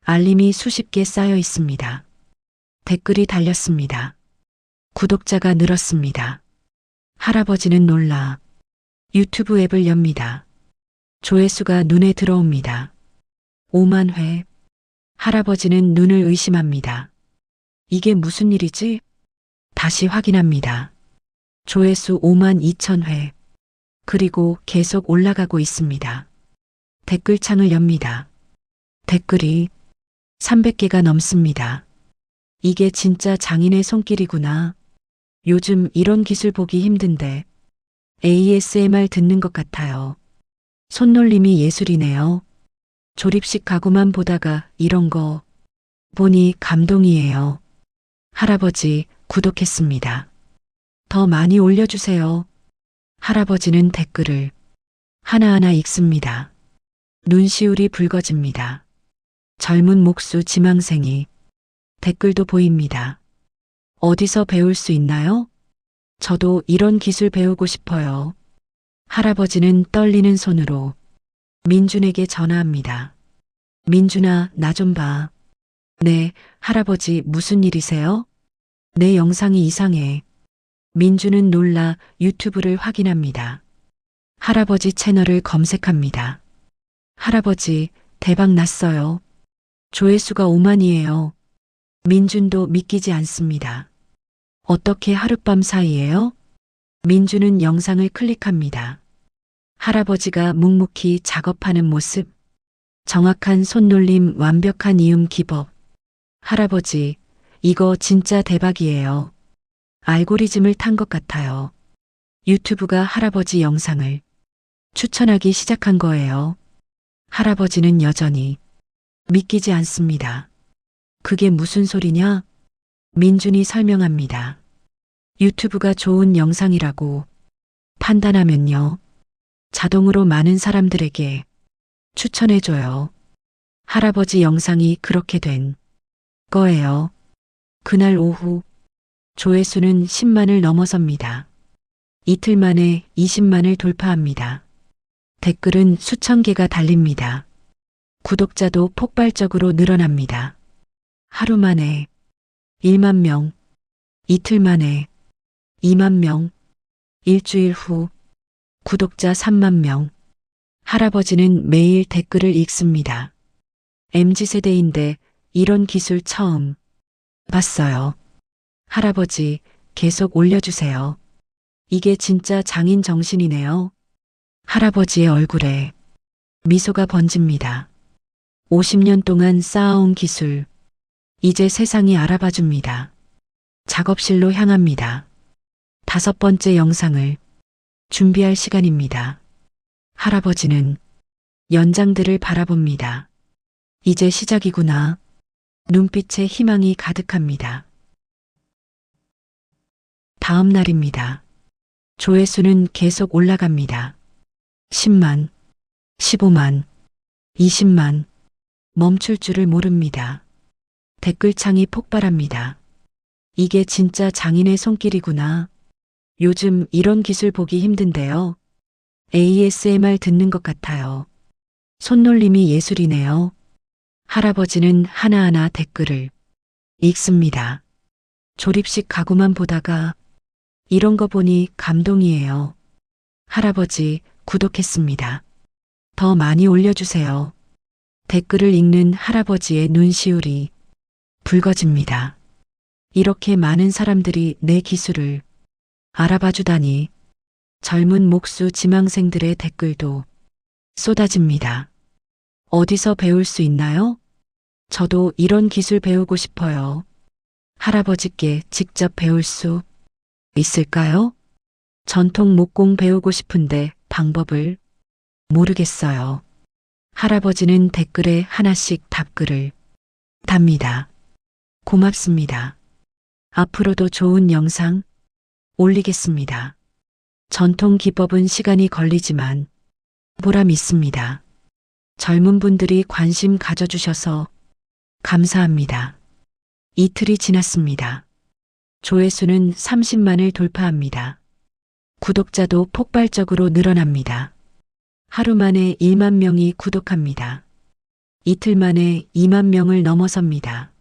알림이 수십 개 쌓여 있습니다. 댓글이 달렸습니다. 구독자가 늘었습니다. 할아버지는 놀라 유튜브 앱을 엽니다. 조회수가 눈에 들어옵니다. 5만 회. 할아버지는 눈을 의심합니다. 이게 무슨 일이지? 다시 확인합니다. 조회수 5만 2천 회. 그리고 계속 올라가고 있습니다. 댓글창을 엽니다. 댓글이 300개가 넘습니다. 이게 진짜 장인의 손길이구나. 요즘 이런 기술 보기 힘든데 ASMR 듣는 것 같아요. 손놀림이 예술이네요. 조립식 가구만 보다가 이런 거 보니 감동이에요. 할아버지 구독했습니다. 더 많이 올려주세요. 할아버지는 댓글을 하나하나 읽습니다. 눈시울이 붉어집니다. 젊은 목수 지망생이 댓글도 보입니다. 어디서 배울 수 있나요? 저도 이런 기술 배우고 싶어요. 할아버지는 떨리는 손으로 민준에게 전화합니다. 민준아, 나 좀 봐. 네, 할아버지 무슨 일이세요? 내 영상이 이상해. 민준은 놀라 유튜브를 확인합니다. 할아버지 채널을 검색합니다. 할아버지, 대박 났어요. 조회수가 5만이에요. 민준도 믿기지 않습니다. 어떻게 하룻밤 사이에요? 민준은 영상을 클릭합니다. 할아버지가 묵묵히 작업하는 모습, 정확한 손놀림, 완벽한 이음 기법. 할아버지, 이거 진짜 대박이에요. 알고리즘을 탄 것 같아요. 유튜브가 할아버지 영상을 추천하기 시작한 거예요. 할아버지는 여전히 믿기지 않습니다. 그게 무슨 소리냐? 민준이 설명합니다. 유튜브가 좋은 영상이라고 판단하면요. 자동으로 많은 사람들에게 추천해줘요. 할아버지 영상이 그렇게 된 거예요. 그날 오후 조회수는 10만을 넘어섭니다. 이틀 만에 20만을 돌파합니다. 댓글은 수천 개가 달립니다. 구독자도 폭발적으로 늘어납니다. 하루 만에 1만 명, 이틀 만에 2만 명, 일주일 후 구독자 3만 명. 할아버지는 매일 댓글을 읽습니다. MZ세대인데 이런 기술 처음 봤어요. 할아버지 계속 올려주세요. 이게 진짜 장인 정신이네요. 할아버지의 얼굴에 미소가 번집니다. 50년 동안 쌓아온 기술, 이제 세상이 알아봐 줍니다. 작업실로 향합니다. 5번째 영상을 준비할 시간입니다. 할아버지는 연장들을 바라봅니다. 이제 시작이구나. 눈빛에 희망이 가득합니다. 다음 날입니다. 조회수는 계속 올라갑니다. 10만, 15만, 20만, 멈출 줄을 모릅니다. 댓글창이 폭발합니다. 이게 진짜 장인의 손길이구나. 요즘 이런 기술 보기 힘든데요. ASMR 듣는 것 같아요. 손놀림이 예술이네요. 할아버지는 하나하나 댓글을 읽습니다. 조립식 가구만 보다가 이런 거 보니 감동이에요. 할아버지 구독했습니다. 더 많이 올려주세요. 댓글을 읽는 할아버지의 눈시울이 붉어집니다. 이렇게 많은 사람들이 내 기술을 알아봐 주다니. 젊은 목수 지망생들의 댓글도 쏟아집니다. 어디서 배울 수 있나요? 저도 이런 기술 배우고 싶어요. 할아버지께 직접 배울 수 있을까요? 전통 목공 배우고 싶은데 방법을 모르겠어요. 할아버지는 댓글에 하나씩 답글을 답니다. 고맙습니다. 앞으로도 좋은 영상 올리겠습니다. 전통 기법은 시간이 걸리지만 보람 있습니다. 젊은 분들이 관심 가져주셔서 감사합니다. 이틀이 지났습니다. 조회수는 30만을 돌파합니다. 구독자도 폭발적으로 늘어납니다. 하루 만에 1만 명이 구독합니다. 이틀 만에 2만 명을 넘어섭니다.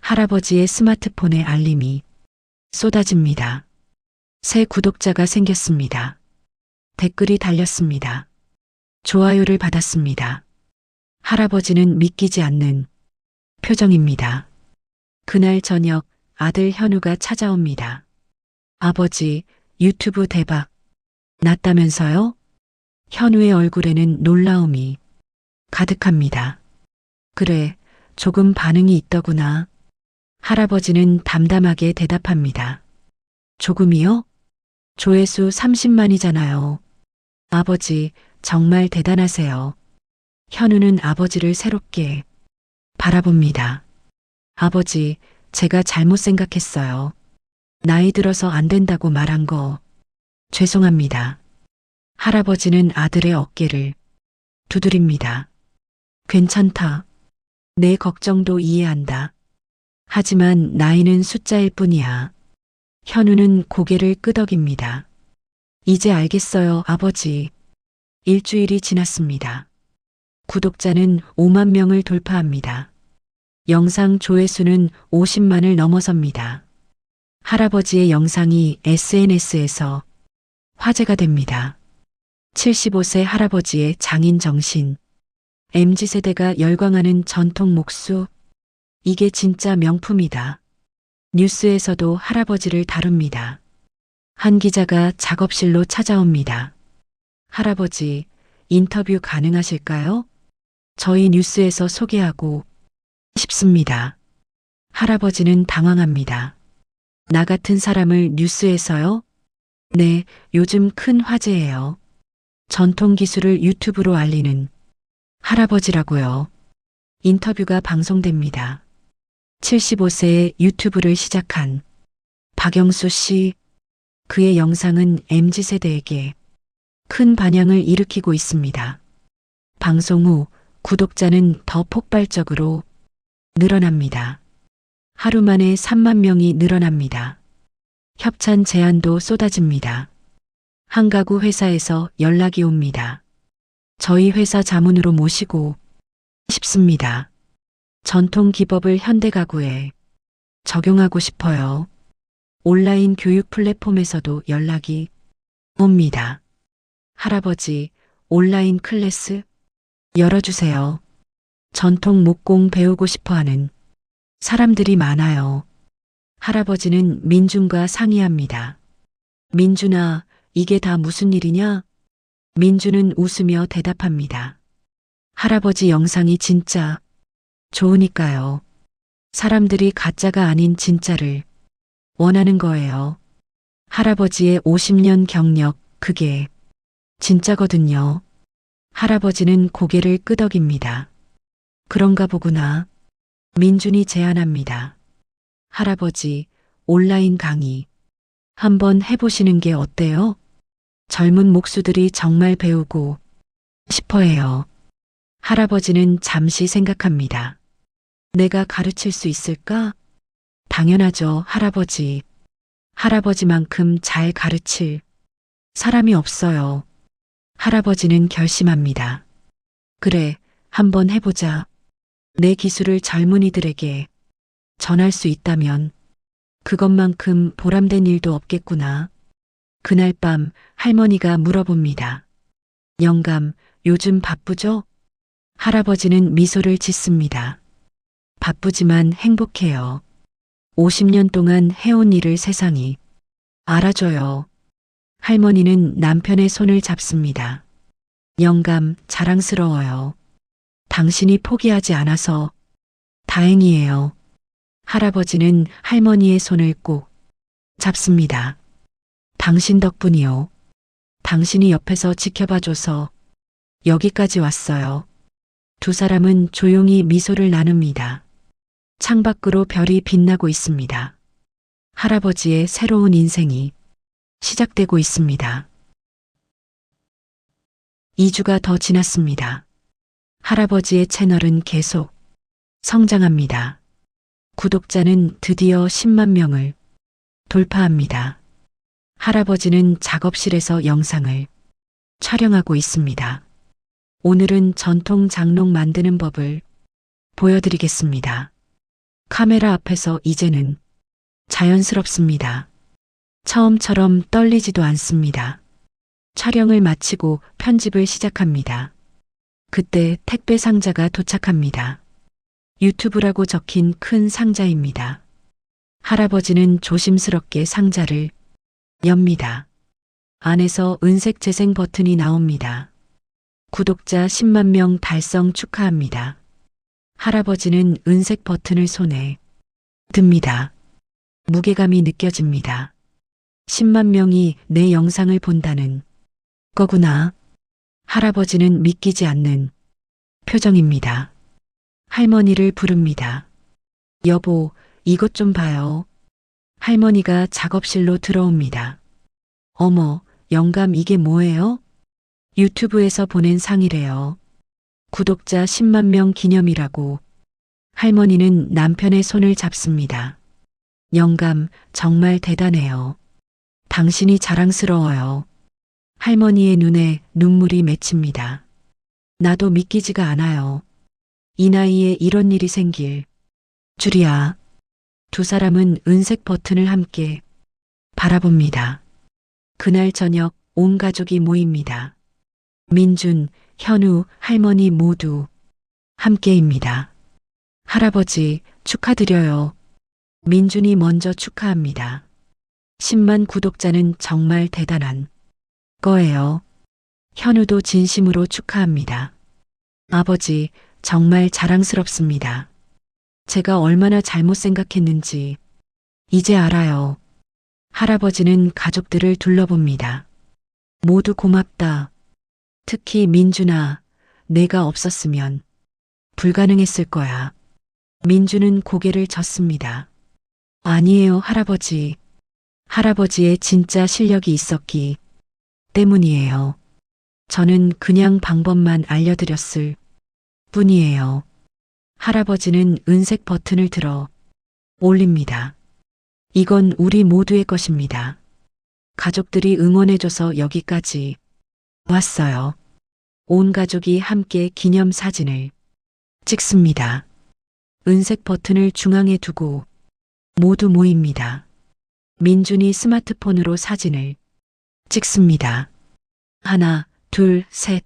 할아버지의 스마트폰에 알림이 쏟아집니다. 새 구독자가 생겼습니다. 댓글이 달렸습니다. 좋아요를 받았습니다. 할아버지는 믿기지 않는 표정입니다. 그날 저녁 아들 현우가 찾아옵니다. 아버지, 유튜브 대박 났다면서요? 현우의 얼굴에는 놀라움이 가득합니다. 그래, 조금 반응이 있더구나. 할아버지는 담담하게 대답합니다. 조금이요? 조회수 30만이잖아요. 아버지, 정말 대단하세요. 현우는 아버지를 새롭게 바라봅니다. 아버지, 제가 잘못 생각했어요. 나이 들어서 안 된다고 말한 거 죄송합니다. 할아버지는 아들의 어깨를 두드립니다. 괜찮다. 내 걱정도 이해한다. 하지만 나이는 숫자일 뿐이야. 현우는 고개를 끄덕입니다. 이제 알겠어요, 아버지. 일주일이 지났습니다. 구독자는 5만 명을 돌파합니다. 영상 조회수는 50만을 넘어섭니다. 할아버지의 영상이 SNS에서 화제가 됩니다. 75세 할아버지의 장인 정신. MZ세대가 열광하는 전통 목수. 이게 진짜 명품이다. 뉴스에서도 할아버지를 다룹니다. 한 기자가 작업실로 찾아옵니다. 할아버지, 인터뷰 가능하실까요? 저희 뉴스에서 소개하고 싶습니다. 할아버지는 당황합니다. 나 같은 사람을 뉴스에서요? 네, 요즘 큰 화제예요. 전통 기술을 유튜브로 알리는 할아버지라고요. 인터뷰가 방송됩니다. 75세에 유튜브를 시작한 박영수 씨, 그의 영상은 MZ세대에게 큰 반향을 일으키고 있습니다. 방송 후 구독자는 더 폭발적으로 늘어납니다. 하루 만에 3만 명이 늘어납니다. 협찬 제안도 쏟아집니다. 한 가구 회사에서 연락이 옵니다. 저희 회사 자문으로 모시고 싶습니다. 전통 기법을 현대 가구에 적용하고 싶어요. 온라인 교육 플랫폼에서도 연락이 옵니다. 할아버지, 온라인 클래스 열어주세요. 전통 목공 배우고 싶어 하는 사람들이 많아요. 할아버지는 민준과 상의합니다. 민준아, 이게 다 무슨 일이냐? 민준은 웃으며 대답합니다. 할아버지 영상이 진짜 좋으니까요. 사람들이 가짜가 아닌 진짜를 원하는 거예요. 할아버지의 50년 경력, 그게 진짜거든요. 할아버지는 고개를 끄덕입니다. 그런가 보구나. 민준이 제안합니다. 할아버지, 온라인 강의 한번 해보시는 게 어때요? 젊은 목수들이 정말 배우고 싶어 해요. 할아버지는 잠시 생각합니다. 내가 가르칠 수 있을까? 당연하죠, 할아버지. 할아버지만큼 잘 가르칠 사람이 없어요. 할아버지는 결심합니다. 그래, 한번 해보자. 내 기술을 젊은이들에게 전할 수 있다면 그것만큼 보람된 일도 없겠구나. 그날 밤 할머니가 물어봅니다. 영감, 요즘 바쁘죠? 할아버지는 미소를 짓습니다. 바쁘지만 행복해요. 50년 동안 해온 일을 세상이 알아줘요. 할머니는 남편의 손을 잡습니다. 영감, 자랑스러워요. 당신이 포기하지 않아서 다행이에요. 할아버지는 할머니의 손을 꼭 잡습니다. 당신 덕분이요. 당신이 옆에서 지켜봐줘서 여기까지 왔어요. 두 사람은 조용히 미소를 나눕니다. 창밖으로 별이 빛나고 있습니다. 할아버지의 새로운 인생이 시작되고 있습니다. 2주가 더 지났습니다. 할아버지의 채널은 계속 성장합니다. 구독자는 드디어 10만 명을 돌파합니다. 할아버지는 작업실에서 영상을 촬영하고 있습니다. 오늘은 전통 장롱 만드는 법을 보여드리겠습니다. 카메라 앞에서 이제는 자연스럽습니다. 처음처럼 떨리지도 않습니다. 촬영을 마치고 편집을 시작합니다. 그때 택배 상자가 도착합니다. 유튜브라고 적힌 큰 상자입니다. 할아버지는 조심스럽게 상자를 엽니다. 안에서 은색 재생 버튼이 나옵니다. 구독자 10만 명 달성 축하합니다. 할아버지는 은색 버튼을 손에 듭니다. 무게감이 느껴집니다. 10만 명이 내 영상을 본다는 거구나. 할아버지는 믿기지 않는 표정입니다. 할머니를 부릅니다. 여보, 이것 좀 봐요. 할머니가 작업실로 들어옵니다. 어머, 영감 이게 뭐예요? 유튜브에서 보낸 상이래요. 구독자 10만 명 기념이라고. 할머니는 남편의 손을 잡습니다. 영감, 정말 대단해요. 당신이 자랑스러워요. 할머니의 눈에 눈물이 맺힙니다. 나도 믿기지가 않아요. 이 나이에 이런 일이 생길 줄이야. 두 사람은 은색 버튼을 함께 바라봅니다. 그날 저녁 온 가족이 모입니다. 민준, 현우, 할머니 모두 함께입니다. 할아버지, 축하드려요. 민준이 먼저 축하합니다. 10만 구독자는 정말 대단한 거예요. 현우도 진심으로 축하합니다. 아버지, 정말 자랑스럽습니다. 제가 얼마나 잘못 생각했는지 이제 알아요. 할아버지는 가족들을 둘러봅니다. 모두 고맙다. 특히 민준아, 내가 없었으면 불가능했을 거야. 민주는 고개를 젓습니다. 아니에요, 할아버지. 할아버지의 진짜 실력이 있었기 때문이에요. 저는 그냥 방법만 알려드렸을 뿐이에요. 할아버지는 은색 버튼을 들어 올립니다. 이건 우리 모두의 것입니다. 가족들이 응원해줘서 여기까지 왔어요. 온 가족이 함께 기념 사진을 찍습니다. 은색 버튼을 중앙에 두고 모두 모입니다. 민준이 스마트폰으로 사진을 찍습니다. 하나, 둘, 셋.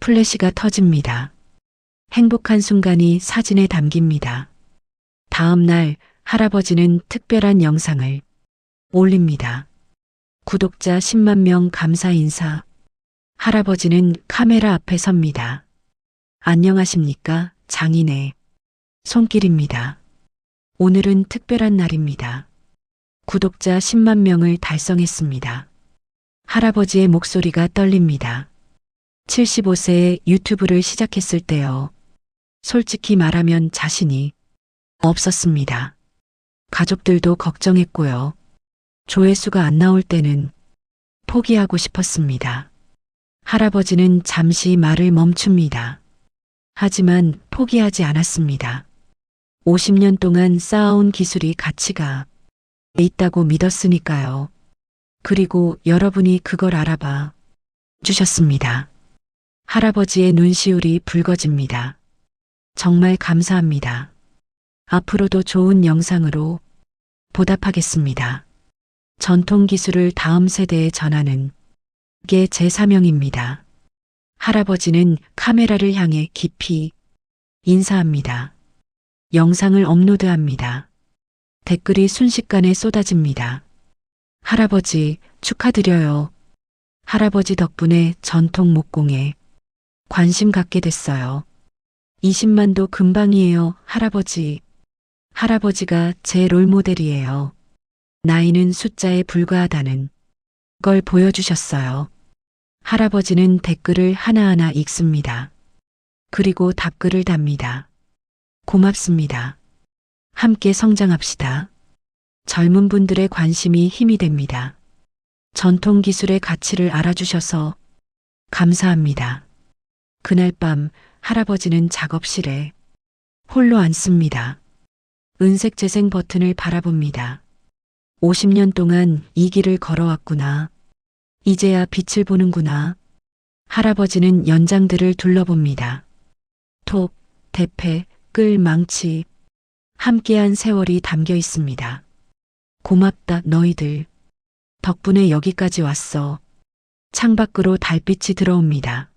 플래시가 터집니다. 행복한 순간이 사진에 담깁니다. 다음 날 할아버지는 특별한 영상을 올립니다. 구독자 10만 명 감사 인사. 할아버지는 카메라 앞에 섭니다. 안녕하십니까, 장인의 손길입니다. 오늘은 특별한 날입니다. 구독자 10만 명을 달성했습니다. 할아버지의 목소리가 떨립니다. 75세에 유튜브를 시작했을 때요. 솔직히 말하면 자신이 없었습니다. 가족들도 걱정했고요. 조회수가 안 나올 때는 포기하고 싶었습니다. 할아버지는 잠시 말을 멈춥니다. 하지만 포기하지 않았습니다. 50년 동안 쌓아온 기술이 가치가 있다고 믿었으니까요. 그리고 여러분이 그걸 알아봐 주셨습니다. 할아버지의 눈시울이 붉어집니다. 정말 감사합니다. 앞으로도 좋은 영상으로 보답하겠습니다. 전통 기술을 다음 세대에 전하는 게 제 사명입니다. 할아버지는 카메라를 향해 깊이 인사합니다. 영상을 업로드합니다. 댓글이 순식간에 쏟아집니다. 할아버지, 축하드려요. 할아버지 덕분에 전통 목공에 관심 갖게 됐어요. 20만도 금방이에요, 할아버지. 할아버지가 제 롤모델이에요. 나이는 숫자에 불과하다는 걸 보여주셨어요. 할아버지는 댓글을 하나하나 읽습니다. 그리고 답글을 답니다. 고맙습니다. 함께 성장합시다. 젊은 분들의 관심이 힘이 됩니다. 전통 기술의 가치를 알아주셔서 감사합니다. 그날 밤 할아버지는 작업실에 홀로 앉습니다. 은색 재생 버튼을 바라봅니다. 50년 동안 이 길을 걸어왔구나. 이제야 빛을 보는구나. 할아버지는 연장들을 둘러봅니다. 톱, 대패, 끌, 망치. 함께한 세월이 담겨 있습니다. 고맙다, 너희들. 덕분에 여기까지 왔어. 창밖으로 달빛이 들어옵니다.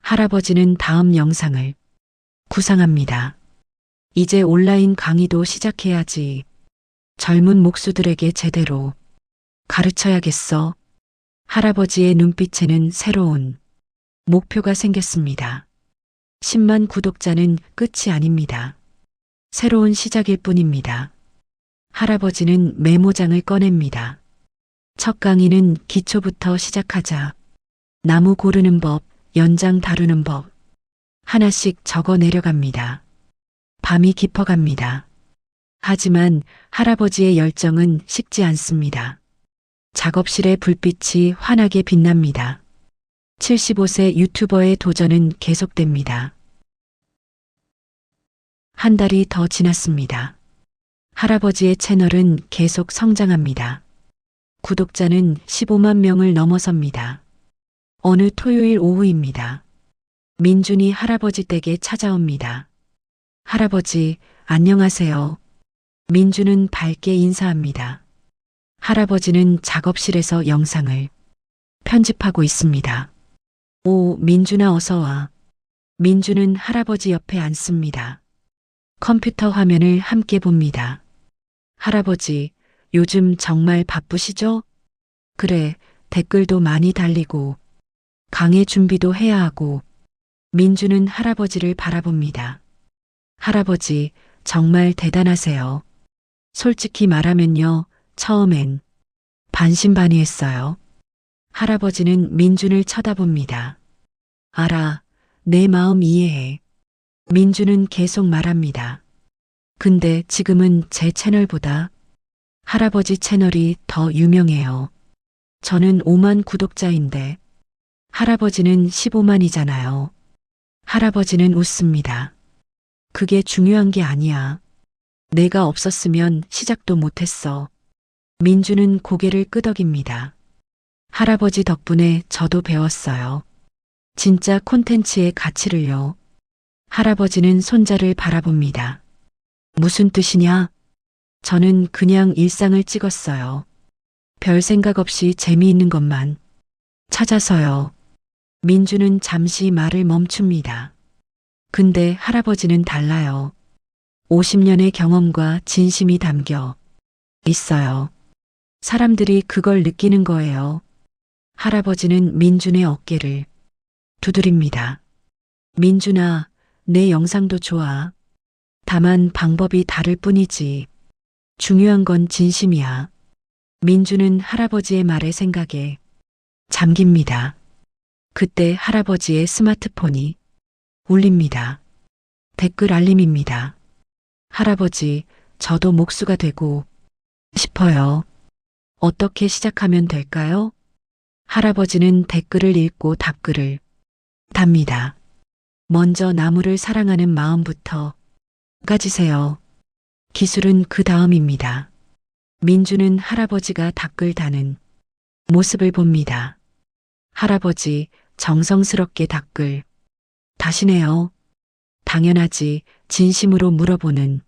할아버지는 다음 영상을 구상합니다. 이제 온라인 강의도 시작해야지. 젊은 목수들에게 제대로 가르쳐야겠어. 할아버지의 눈빛에는 새로운 목표가 생겼습니다. 10만 구독자는 끝이 아닙니다. 새로운 시작일 뿐입니다. 할아버지는 메모장을 꺼냅니다. 첫 강의는 기초부터 시작하자. 나무 고르는 법, 연장 다루는 법. 하나씩 적어 내려갑니다. 밤이 깊어갑니다. 하지만 할아버지의 열정은 식지 않습니다. 작업실의 불빛이 환하게 빛납니다. 75세 유튜버의 도전은 계속됩니다. 한 달이 더 지났습니다. 할아버지의 채널은 계속 성장합니다. 구독자는 15만 명을 넘어섭니다. 어느 토요일 오후입니다. 민준이 할아버지 댁에 찾아옵니다. 할아버지, 안녕하세요. 민준은 밝게 인사합니다. 할아버지는 작업실에서 영상을 편집하고 있습니다. 오, 민준아, 어서 와. 민준은 할아버지 옆에 앉습니다. 컴퓨터 화면을 함께 봅니다. 할아버지, 요즘 정말 바쁘시죠? 그래, 댓글도 많이 달리고 강의 준비도 해야 하고. 민준은 할아버지를 바라봅니다. 할아버지, 정말 대단하세요. 솔직히 말하면요, 처음엔 반신반의했어요. 할아버지는 민준을 쳐다봅니다. 알아, 내 마음 이해해. 민준은 계속 말합니다. 근데 지금은 제 채널보다 할아버지 채널이 더 유명해요. 저는 5만 구독자인데 할아버지는 15만이잖아요. 할아버지는 웃습니다. 그게 중요한 게 아니야. 내가 없었으면 시작도 못했어. 민주는 고개를 끄덕입니다. 할아버지 덕분에 저도 배웠어요. 진짜 콘텐츠의 가치를요. 할아버지는 손자를 바라봅니다. 무슨 뜻이냐? 저는 그냥 일상을 찍었어요. 별 생각 없이 재미있는 것만 찾아서요. 민주는 잠시 말을 멈춥니다. 근데 할아버지는 달라요. 50년의 경험과 진심이 담겨 있어요. 사람들이 그걸 느끼는 거예요. 할아버지는 민준의 어깨를 두드립니다. 민준아, 내 영상도 좋아. 다만 방법이 다를 뿐이지. 중요한 건 진심이야. 민주는 할아버지의 말에 생각에 잠깁니다. 그때 할아버지의 스마트폰이 울립니다. 댓글 알림입니다. 할아버지, 저도 목수가 되고 싶어요. 어떻게 시작하면 될까요? 할아버지는 댓글을 읽고 답글을 답니다. 먼저 나무를 사랑하는 마음부터 가지세요. 기술은 그 다음입니다. 민주는 할아버지가 답글 다는 모습을 봅니다. 할아버지, 정성스럽게 답글 다시네요. 당연하지, 진심으로 물어보는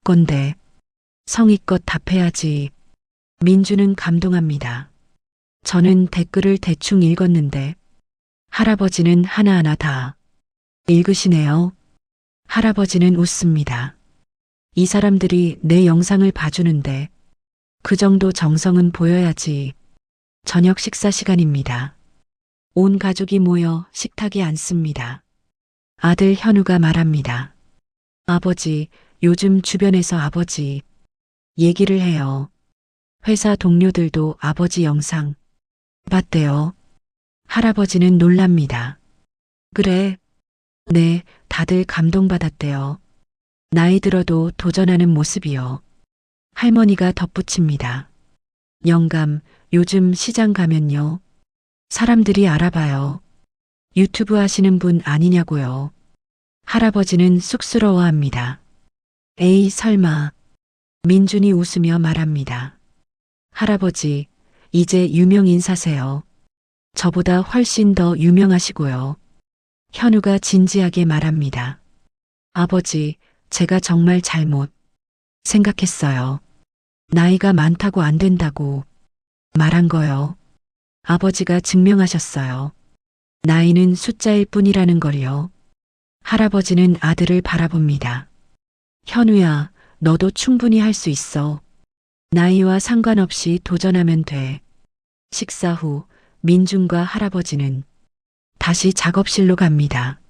건데 성의껏 답해야지. 민주는 감동합니다. 저는 댓글을 대충 읽었는데 할아버지는 하나하나 다 읽으시네요. 할아버지는 웃습니다. 이 사람들이 내 영상을 봐주는데 그 정도 정성은 보여야지. 저녁 식사 시간입니다. 온 가족이 모여 식탁에 앉습니다. 아들 현우가 말합니다. 아버지, 요즘 주변에서 아버지 얘기를 해요. 회사 동료들도 아버지 영상 봤대요. 할아버지는 놀랍니다. 그래? 네, 다들 감동받았대요. 나이 들어도 도전하는 모습이요. 할머니가 덧붙입니다. 영감, 요즘 시장 가면요. 사람들이 알아봐요. 유튜브 하시는 분 아니냐고요. 할아버지는 쑥스러워합니다. 에이, 설마. 민준이 웃으며 말합니다. 할아버지, 이제 유명 인사세요. 저보다 훨씬 더 유명하시고요. 현우가 진지하게 말합니다. 아버지, 제가 정말 잘못 생각했어요. 나이가 많다고 안 된다고 말한 거요. 아버지가 증명하셨어요. 나이는 숫자일 뿐이라는 걸요. 할아버지는 아들을 바라봅니다. 현우야, 너도 충분히 할 수 있어. 나이와 상관없이 도전하면 돼. 식사 후 민준과 할아버지는 다시 작업실로 갑니다.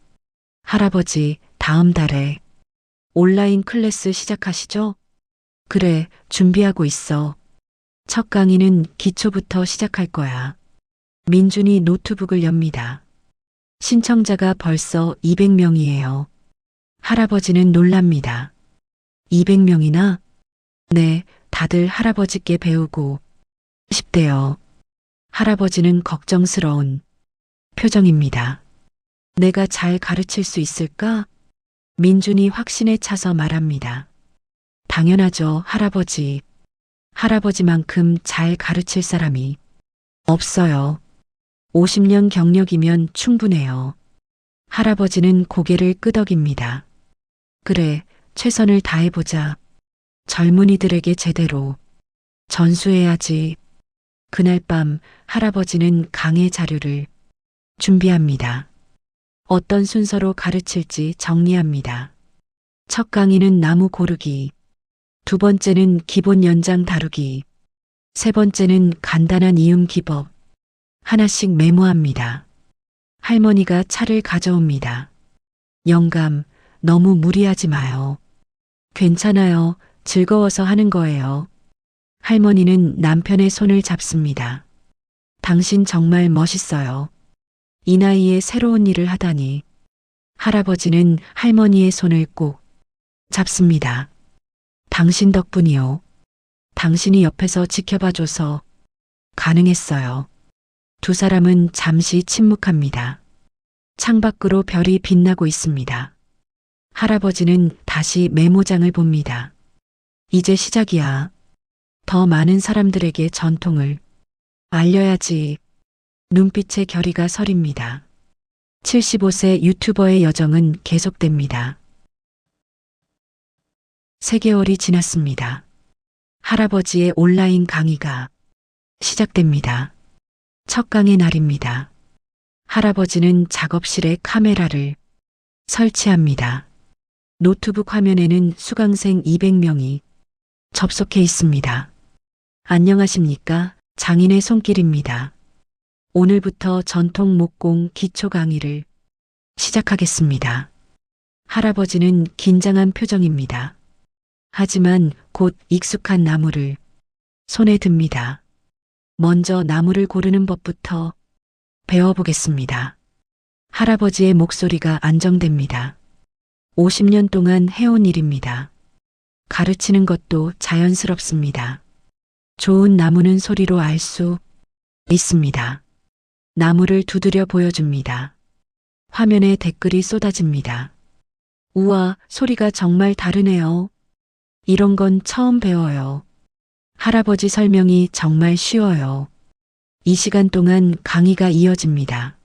할아버지, 다음 달에 온라인 클래스 시작하시죠? 그래, 준비하고 있어. 첫 강의는 기초부터 시작할 거야. 민준이 노트북을 엽니다. 신청자가 벌써 200명이에요. 할아버지는 놀랍니다. 200명이나? 네, 다들 할아버지께 배우고 싶대요. 할아버지는 걱정스러운 표정입니다. 내가 잘 가르칠 수 있을까? 민준이 확신에 차서 말합니다. 당연하죠, 할아버지. 할아버지만큼 잘 가르칠 사람이 없어요. 50년 경력이면 충분해요. 할아버지는 고개를 끄덕입니다. 그래, 최선을 다해보자. 젊은이들에게 제대로 전수해야지. 그날 밤 할아버지는 강의 자료를 준비합니다. 어떤 순서로 가르칠지 정리합니다. 첫 강의는 나무 고르기, 두 번째는 기본 연장 다루기, 세 번째는 간단한 이음 기법. 하나씩 메모합니다. 할머니가 차를 가져옵니다. 영감, 너무 무리하지 마요. 괜찮아요. 즐거워서 하는 거예요. 할머니는 남편의 손을 잡습니다. 당신 정말 멋있어요. 이 나이에 새로운 일을 하다니. 할아버지는 할머니의 손을 꼭 잡습니다. 당신 덕분이요. 당신이 옆에서 지켜봐줘서 가능했어요. 두 사람은 잠시 침묵합니다. 창밖으로 별이 빛나고 있습니다. 할아버지는 다시 메모장을 봅니다. 이제 시작이야. 더 많은 사람들에게 전통을 알려야지. 눈빛의 결의가 서립니다. 75세 유튜버의 여정은 계속됩니다. 3개월이 지났습니다. 할아버지의 온라인 강의가 시작됩니다. 첫 강의 날입니다. 할아버지는 작업실에 카메라를 설치합니다. 노트북 화면에는 수강생 200명이 접속해 있습니다. 안녕하십니까? 장인의 손길입니다. 오늘부터 전통 목공 기초 강의를 시작하겠습니다. 할아버지는 긴장한 표정입니다. 하지만 곧 익숙한 나무를 손에 듭니다. 먼저 나무를 고르는 법부터 배워보겠습니다. 할아버지의 목소리가 안정됩니다. 50년 동안 해온 일입니다. 가르치는 것도 자연스럽습니다. 좋은 나무는 소리로 알 수 있습니다. 나무를 두드려 보여줍니다. 화면에 댓글이 쏟아집니다. 우와, 소리가 정말 다르네요. 이런 건 처음 배워요. 할아버지 설명이 정말 쉬워요. 이 시간 동안 강의가 이어집니다.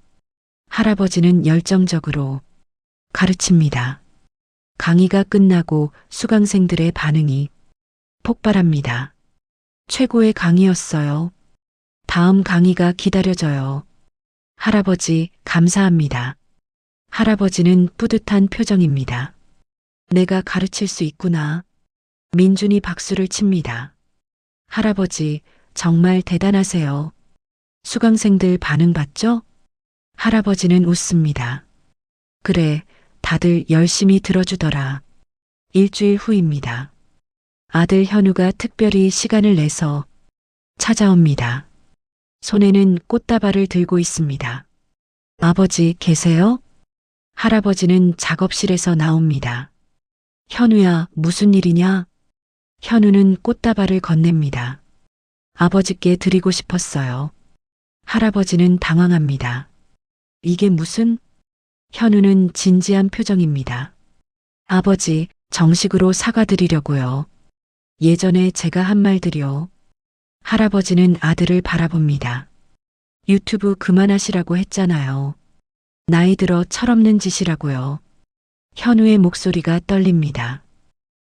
할아버지는 열정적으로 가르칩니다. 강의가 끝나고 수강생들의 반응이 폭발합니다. 최고의 강의였어요. 다음 강의가 기다려져요. 할아버지, 감사합니다. 할아버지는 뿌듯한 표정입니다. 내가 가르칠 수 있구나. 민준이 박수를 칩니다. 할아버지, 정말 대단하세요. 수강생들 반응 봤죠? 할아버지는 웃습니다. 그래, 다들 열심히 들어주더라. 일주일 후입니다. 아들 현우가 특별히 시간을 내서 찾아옵니다. 손에는 꽃다발을 들고 있습니다. 아버지 계세요? 할아버지는 작업실에서 나옵니다. 현우야, 무슨 일이냐? 현우는 꽃다발을 건넵니다. 아버지께 드리고 싶었어요. 할아버지는 당황합니다. 이게 무슨? 현우는 진지한 표정입니다. 아버지, 정식으로 사과드리려고요. 예전에 제가 한 말들이요. 할아버지는 아들을 바라봅니다. 유튜브 그만하시라고 했잖아요. 나이 들어 철없는 짓이라고요. 현우의 목소리가 떨립니다.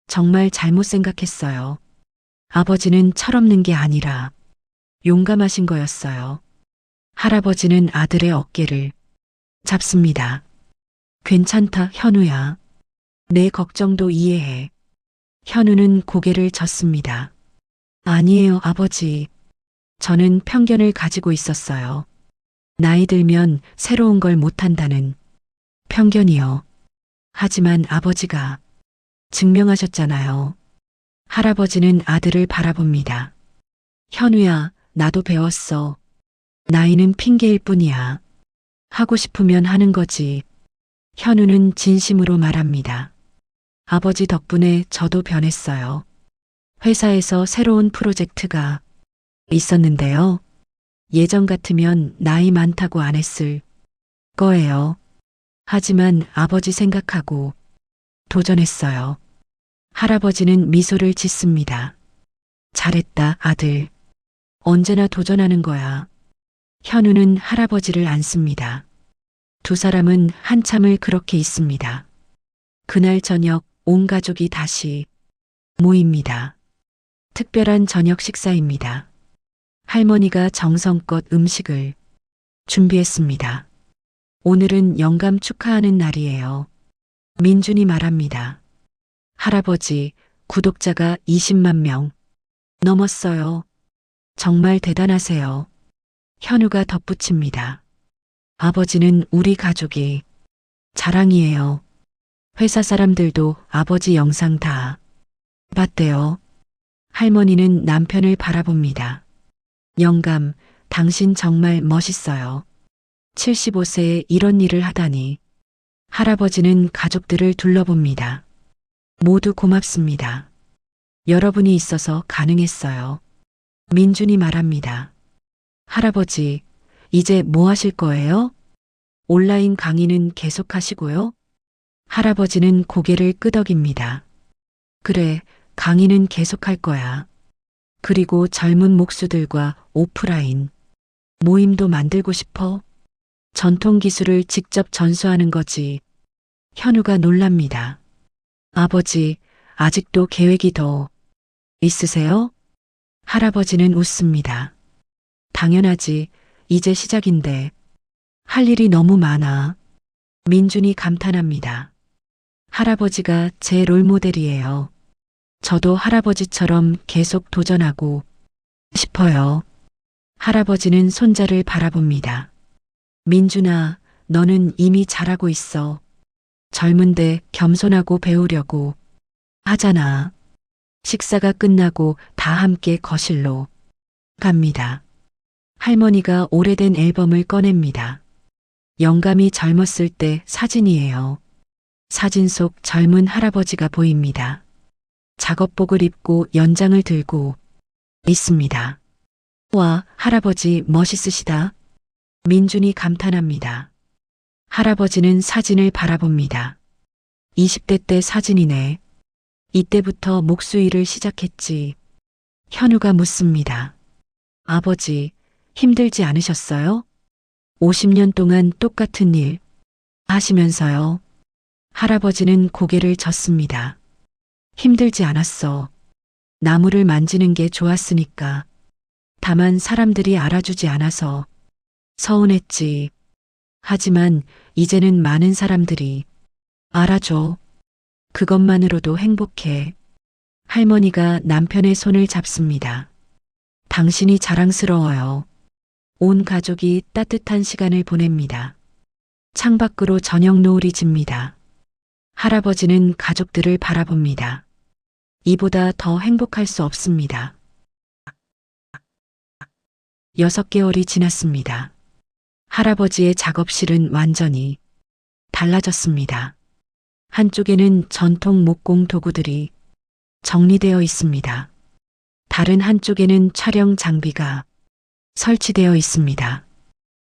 정말 잘못 생각했어요. 아버지는 철없는 게 아니라 용감하신 거였어요. 할아버지는 아들의 어깨를 잡습니다. 괜찮다, 현우야. 내 걱정도 이해해. 현우는 고개를 젓습니다. 아니에요, 아버지. 저는 편견을 가지고 있었어요. 나이 들면 새로운 걸 못한다는 편견이요. 하지만 아버지가 증명하셨잖아요. 할아버지는 아들을 바라봅니다. 현우야, 나도 배웠어. 나이는 핑계일 뿐이야. 하고 싶으면 하는 거지. 현우는 진심으로 말합니다. 아버지 덕분에 저도 변했어요. 회사에서 새로운 프로젝트가 있었는데요. 예전 같으면 나이 많다고 안 했을 거예요. 하지만 아버지 생각하고 도전했어요. 할아버지는 미소를 짓습니다. 잘했다, 아들. 언제나 도전하는 거야. 현우는 할아버지를 안습니다. 두 사람은 한참을 그렇게 있습니다. 그날 저녁 온 가족이 다시 모입니다. 특별한 저녁 식사입니다. 할머니가 정성껏 음식을 준비했습니다. 오늘은 영감 축하하는 날이에요. 민준이 말합니다. 할아버지, 구독자가 20만 명 넘었어요. 정말 대단하세요. 현우가 덧붙입니다. 아버지는 우리 가족이 자랑이에요. 회사 사람들도 아버지 영상 다 봤대요. 할머니는 남편을 바라봅니다. 영감, 당신 정말 멋있어요. 75세에 이런 일을 하다니. 할아버지는 가족들을 둘러봅니다. 모두 고맙습니다. 여러분이 있어서 가능했어요. 민준이 말합니다. 할아버지, 이제 뭐 하실 거예요? 온라인 강의는 계속하시고요. 할아버지는 고개를 끄덕입니다. 그래, 강의는 계속할 거야. 그리고 젊은 목수들과 오프라인 모임도 만들고 싶어. 전통 기술을 직접 전수하는 거지. 현우가 놀랍니다. 아버지, 아직도 계획이 더 있으세요? 할아버지는 웃습니다. 당연하지. 이제 시작인데. 할 일이 너무 많아. 민준이 감탄합니다. 할아버지가 제 롤모델이에요. 저도 할아버지처럼 계속 도전하고 싶어요. 할아버지는 손자를 바라봅니다. 민준아, 너는 이미 잘하고 있어. 젊은데 겸손하고 배우려고 하잖아. 식사가 끝나고 다 함께 거실로 갑니다. 할머니가 오래된 앨범을 꺼냅니다. 영감이 젊었을 때 사진이에요. 사진 속 젊은 할아버지가 보입니다. 작업복을 입고 연장을 들고 있습니다. 와, 할아버지 멋있으시다. 민준이 감탄합니다. 할아버지는 사진을 바라봅니다. 20대 때 사진이네. 이때부터 목수 일을 시작했지. 현우가 묻습니다. 아버지, 힘들지 않으셨어요? 50년 동안 똑같은 일 하시면서요. 할아버지는 고개를 젓습니다. 힘들지 않았어. 나무를 만지는 게 좋았으니까. 다만 사람들이 알아주지 않아서 서운했지. 하지만 이제는 많은 사람들이 알아줘. 그것만으로도 행복해. 할머니가 남편의 손을 잡습니다. 당신이 자랑스러워요. 온 가족이 따뜻한 시간을 보냅니다. 창밖으로 저녁 노을이 집니다. 할아버지는 가족들을 바라봅니다. 이보다 더 행복할 수 없습니다. 6개월이 지났습니다. 할아버지의 작업실은 완전히 달라졌습니다. 한쪽에는 전통 목공 도구들이 정리되어 있습니다. 다른 한쪽에는 촬영 장비가 설치되어 있습니다.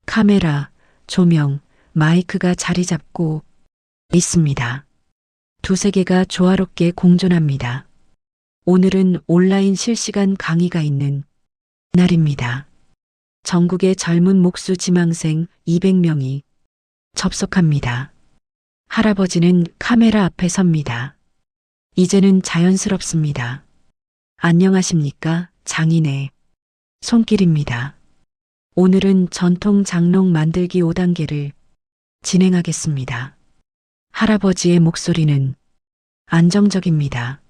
카메라, 조명, 마이크가 자리 잡고 있습니다. 두세 개가 조화롭게 공존합니다. 오늘은 온라인 실시간 강의가 있는 날입니다. 전국의 젊은 목수 지망생 200명이 접속합니다. 할아버지는 카메라 앞에 섭니다. 이제는 자연스럽습니다. 안녕하십니까, 장인의 손길입니다. 오늘은 전통 장롱 만들기 5단계를 진행하겠습니다. 할아버지의 목소리는 안정적입니다.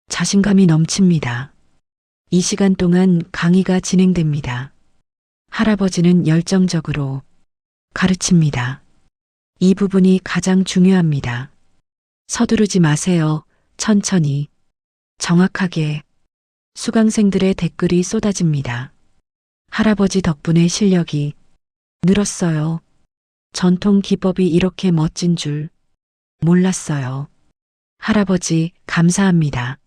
자신감이 넘칩니다. 이 시간 동안 강의가 진행됩니다. 할아버지는 열정적으로 가르칩니다. 이 부분이 가장 중요합니다. 서두르지 마세요. 천천히, 정확하게. 수강생들의 댓글이 쏟아집니다. 할아버지 덕분에 실력이 늘었어요. 전통 기법이 이렇게 멋진 줄 몰랐어요. 할아버지, 감사합니다.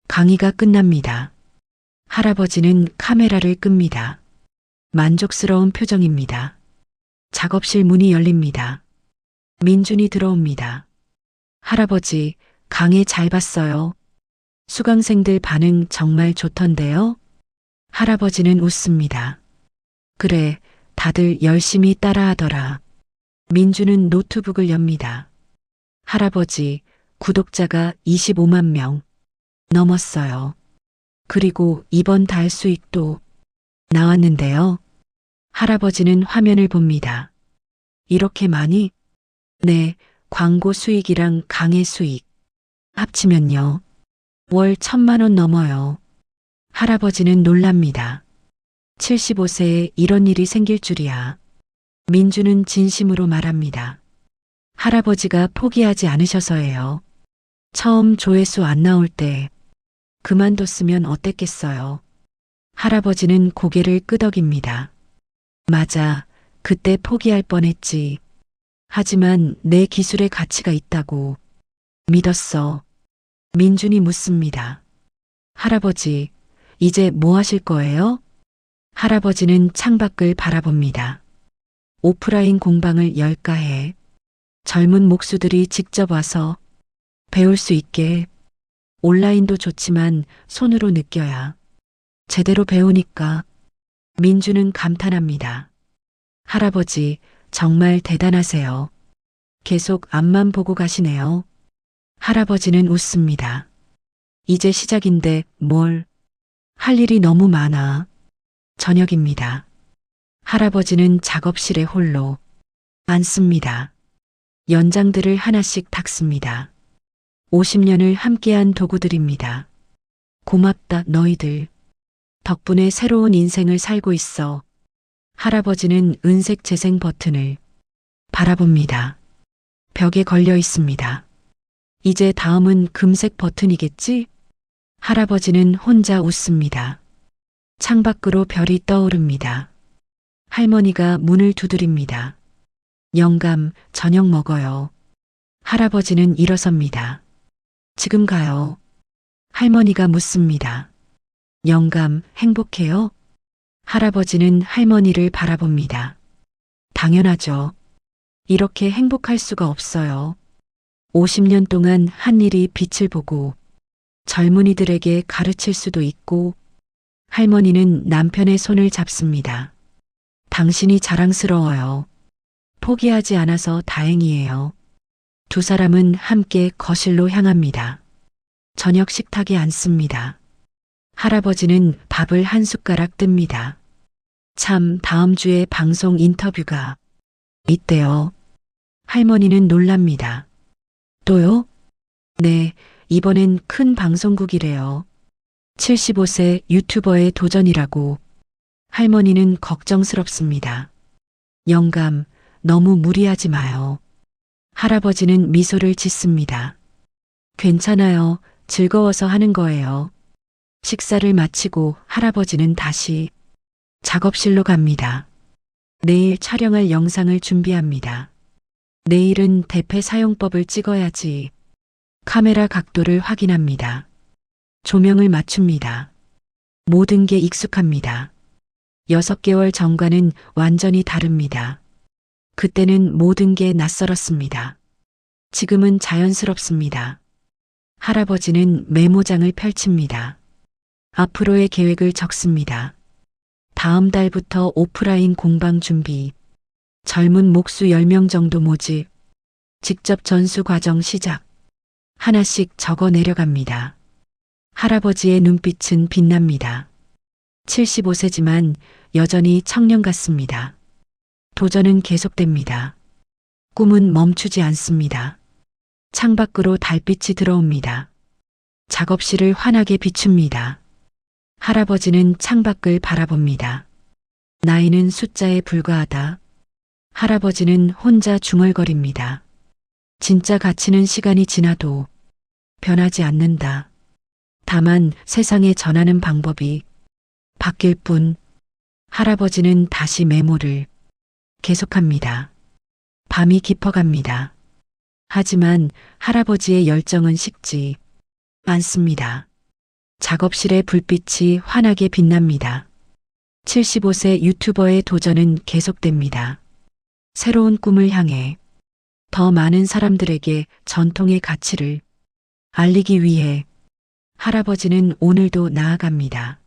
강의가 끝납니다. 할아버지는 카메라를 끕니다. 만족스러운 표정입니다. 작업실 문이 열립니다. 민준이 들어옵니다. 할아버지, 강의 잘 봤어요. 수강생들 반응 정말 좋던데요? 할아버지는 웃습니다. 그래, 다들 열심히 따라하더라. 민준은 노트북을 엽니다. 할아버지, 구독자가 25만 명 넘었어요. 그리고 이번 달 수익도 나왔는데요. 할아버지는 화면을 봅니다. 이렇게 많이? 네, 광고 수익이랑 강의 수익 합치면요. 월 1,000만 원 넘어요. 할아버지는 놀랍니다. 75세에 이런 일이 생길 줄이야. 민주는 진심으로 말합니다. 할아버지가 포기하지 않으셔서예요. 처음 조회수 안 나올 때 그만뒀으면 어땠겠어요. 할아버지는 고개를 끄덕입니다. 맞아, 그때 포기할 뻔했지. 하지만 내 기술에 가치가 있다고 믿었어. 민준이 묻습니다. 할아버지, 이제 뭐 하실 거예요? 할아버지는 창밖을 바라봅니다. 오프라인 공방을 열까 해. 젊은 목수들이 직접 와서 배울 수 있게. 온라인도 좋지만 손으로 느껴야 제대로 배우니까. 민주는 감탄합니다. 할아버지, 정말 대단하세요. 계속 앞만 보고 가시네요. 할아버지는 웃습니다. 이제 시작인데 뭘? 할 일이 너무 많아. 저녁입니다. 할아버지는 작업실에 홀로 앉습니다. 연장들을 하나씩 닦습니다. 50년을 함께한 도구들입니다. 고맙다 너희들. 덕분에 새로운 인생을 살고 있어. 할아버지는 은색 재생 버튼을 바라봅니다. 벽에 걸려 있습니다. 이제 다음은 금색 버튼이겠지? 할아버지는 혼자 웃습니다. 창밖으로 별이 떠오릅니다. 할머니가 문을 두드립니다. 영감, 저녁 먹어요. 할아버지는 일어섭니다. 지금 가요. 할머니가 묻습니다. 영감, 행복해요? 할아버지는 할머니를 바라봅니다. 당연하죠. 이렇게 행복할 수가 없어요. 50년 동안 한 일이 빛을 보고 젊은이들에게 가르칠 수도 있고. 할머니는 남편의 손을 잡습니다. 당신이 자랑스러워요. 포기하지 않아서 다행이에요. 두 사람은 함께 거실로 향합니다. 저녁 식탁에 앉습니다. 할아버지는 밥을 한 숟가락 뜹니다. 참, 다음 주에 방송 인터뷰가 있대요. 할머니는 놀랍니다. 또요? 네, 이번엔 큰 방송국이래요. 75세 유튜버의 도전이라고. 할머니는 걱정스럽습니다. 영감, 너무 무리하지 마요. 할아버지는 미소를 짓습니다. 괜찮아요. 즐거워서 하는 거예요. 식사를 마치고 할아버지는 다시 작업실로 갑니다. 내일 촬영할 영상을 준비합니다. 내일은 대패 사용법을 찍어야지. 카메라 각도를 확인합니다. 조명을 맞춥니다. 모든 게 익숙합니다. 6개월 전과는 완전히 다릅니다. 그때는 모든 게 낯설었습니다. 지금은 자연스럽습니다. 할아버지는 메모장을 펼칩니다. 앞으로의 계획을 적습니다. 다음 달부터 오프라인 공방 준비, 젊은 목수 10명 정도 모집, 직접 전수 과정 시작. 하나씩 적어 내려갑니다. 할아버지의 눈빛은 빛납니다. 75세지만 여전히 청년 같습니다. 도전은 계속됩니다. 꿈은 멈추지 않습니다. 창밖으로 달빛이 들어옵니다. 작업실을 환하게 비춥니다. 할아버지는 창밖을 바라봅니다. 나이는 숫자에 불과하다. 할아버지는 혼자 중얼거립니다. 진짜 가치는 시간이 지나도 변하지 않는다. 다만 세상에 전하는 방법이 바뀔 뿐. 할아버지는 다시 메모를 계속합니다. 밤이 깊어갑니다. 하지만 할아버지의 열정은 식지 않습니다. 작업실의 불빛이 환하게 빛납니다. 75세 유튜버의 도전은 계속됩니다. 새로운 꿈을 향해 더 많은 사람들에게 전통의 가치를 알리기 위해 할아버지는 오늘도 나아갑니다.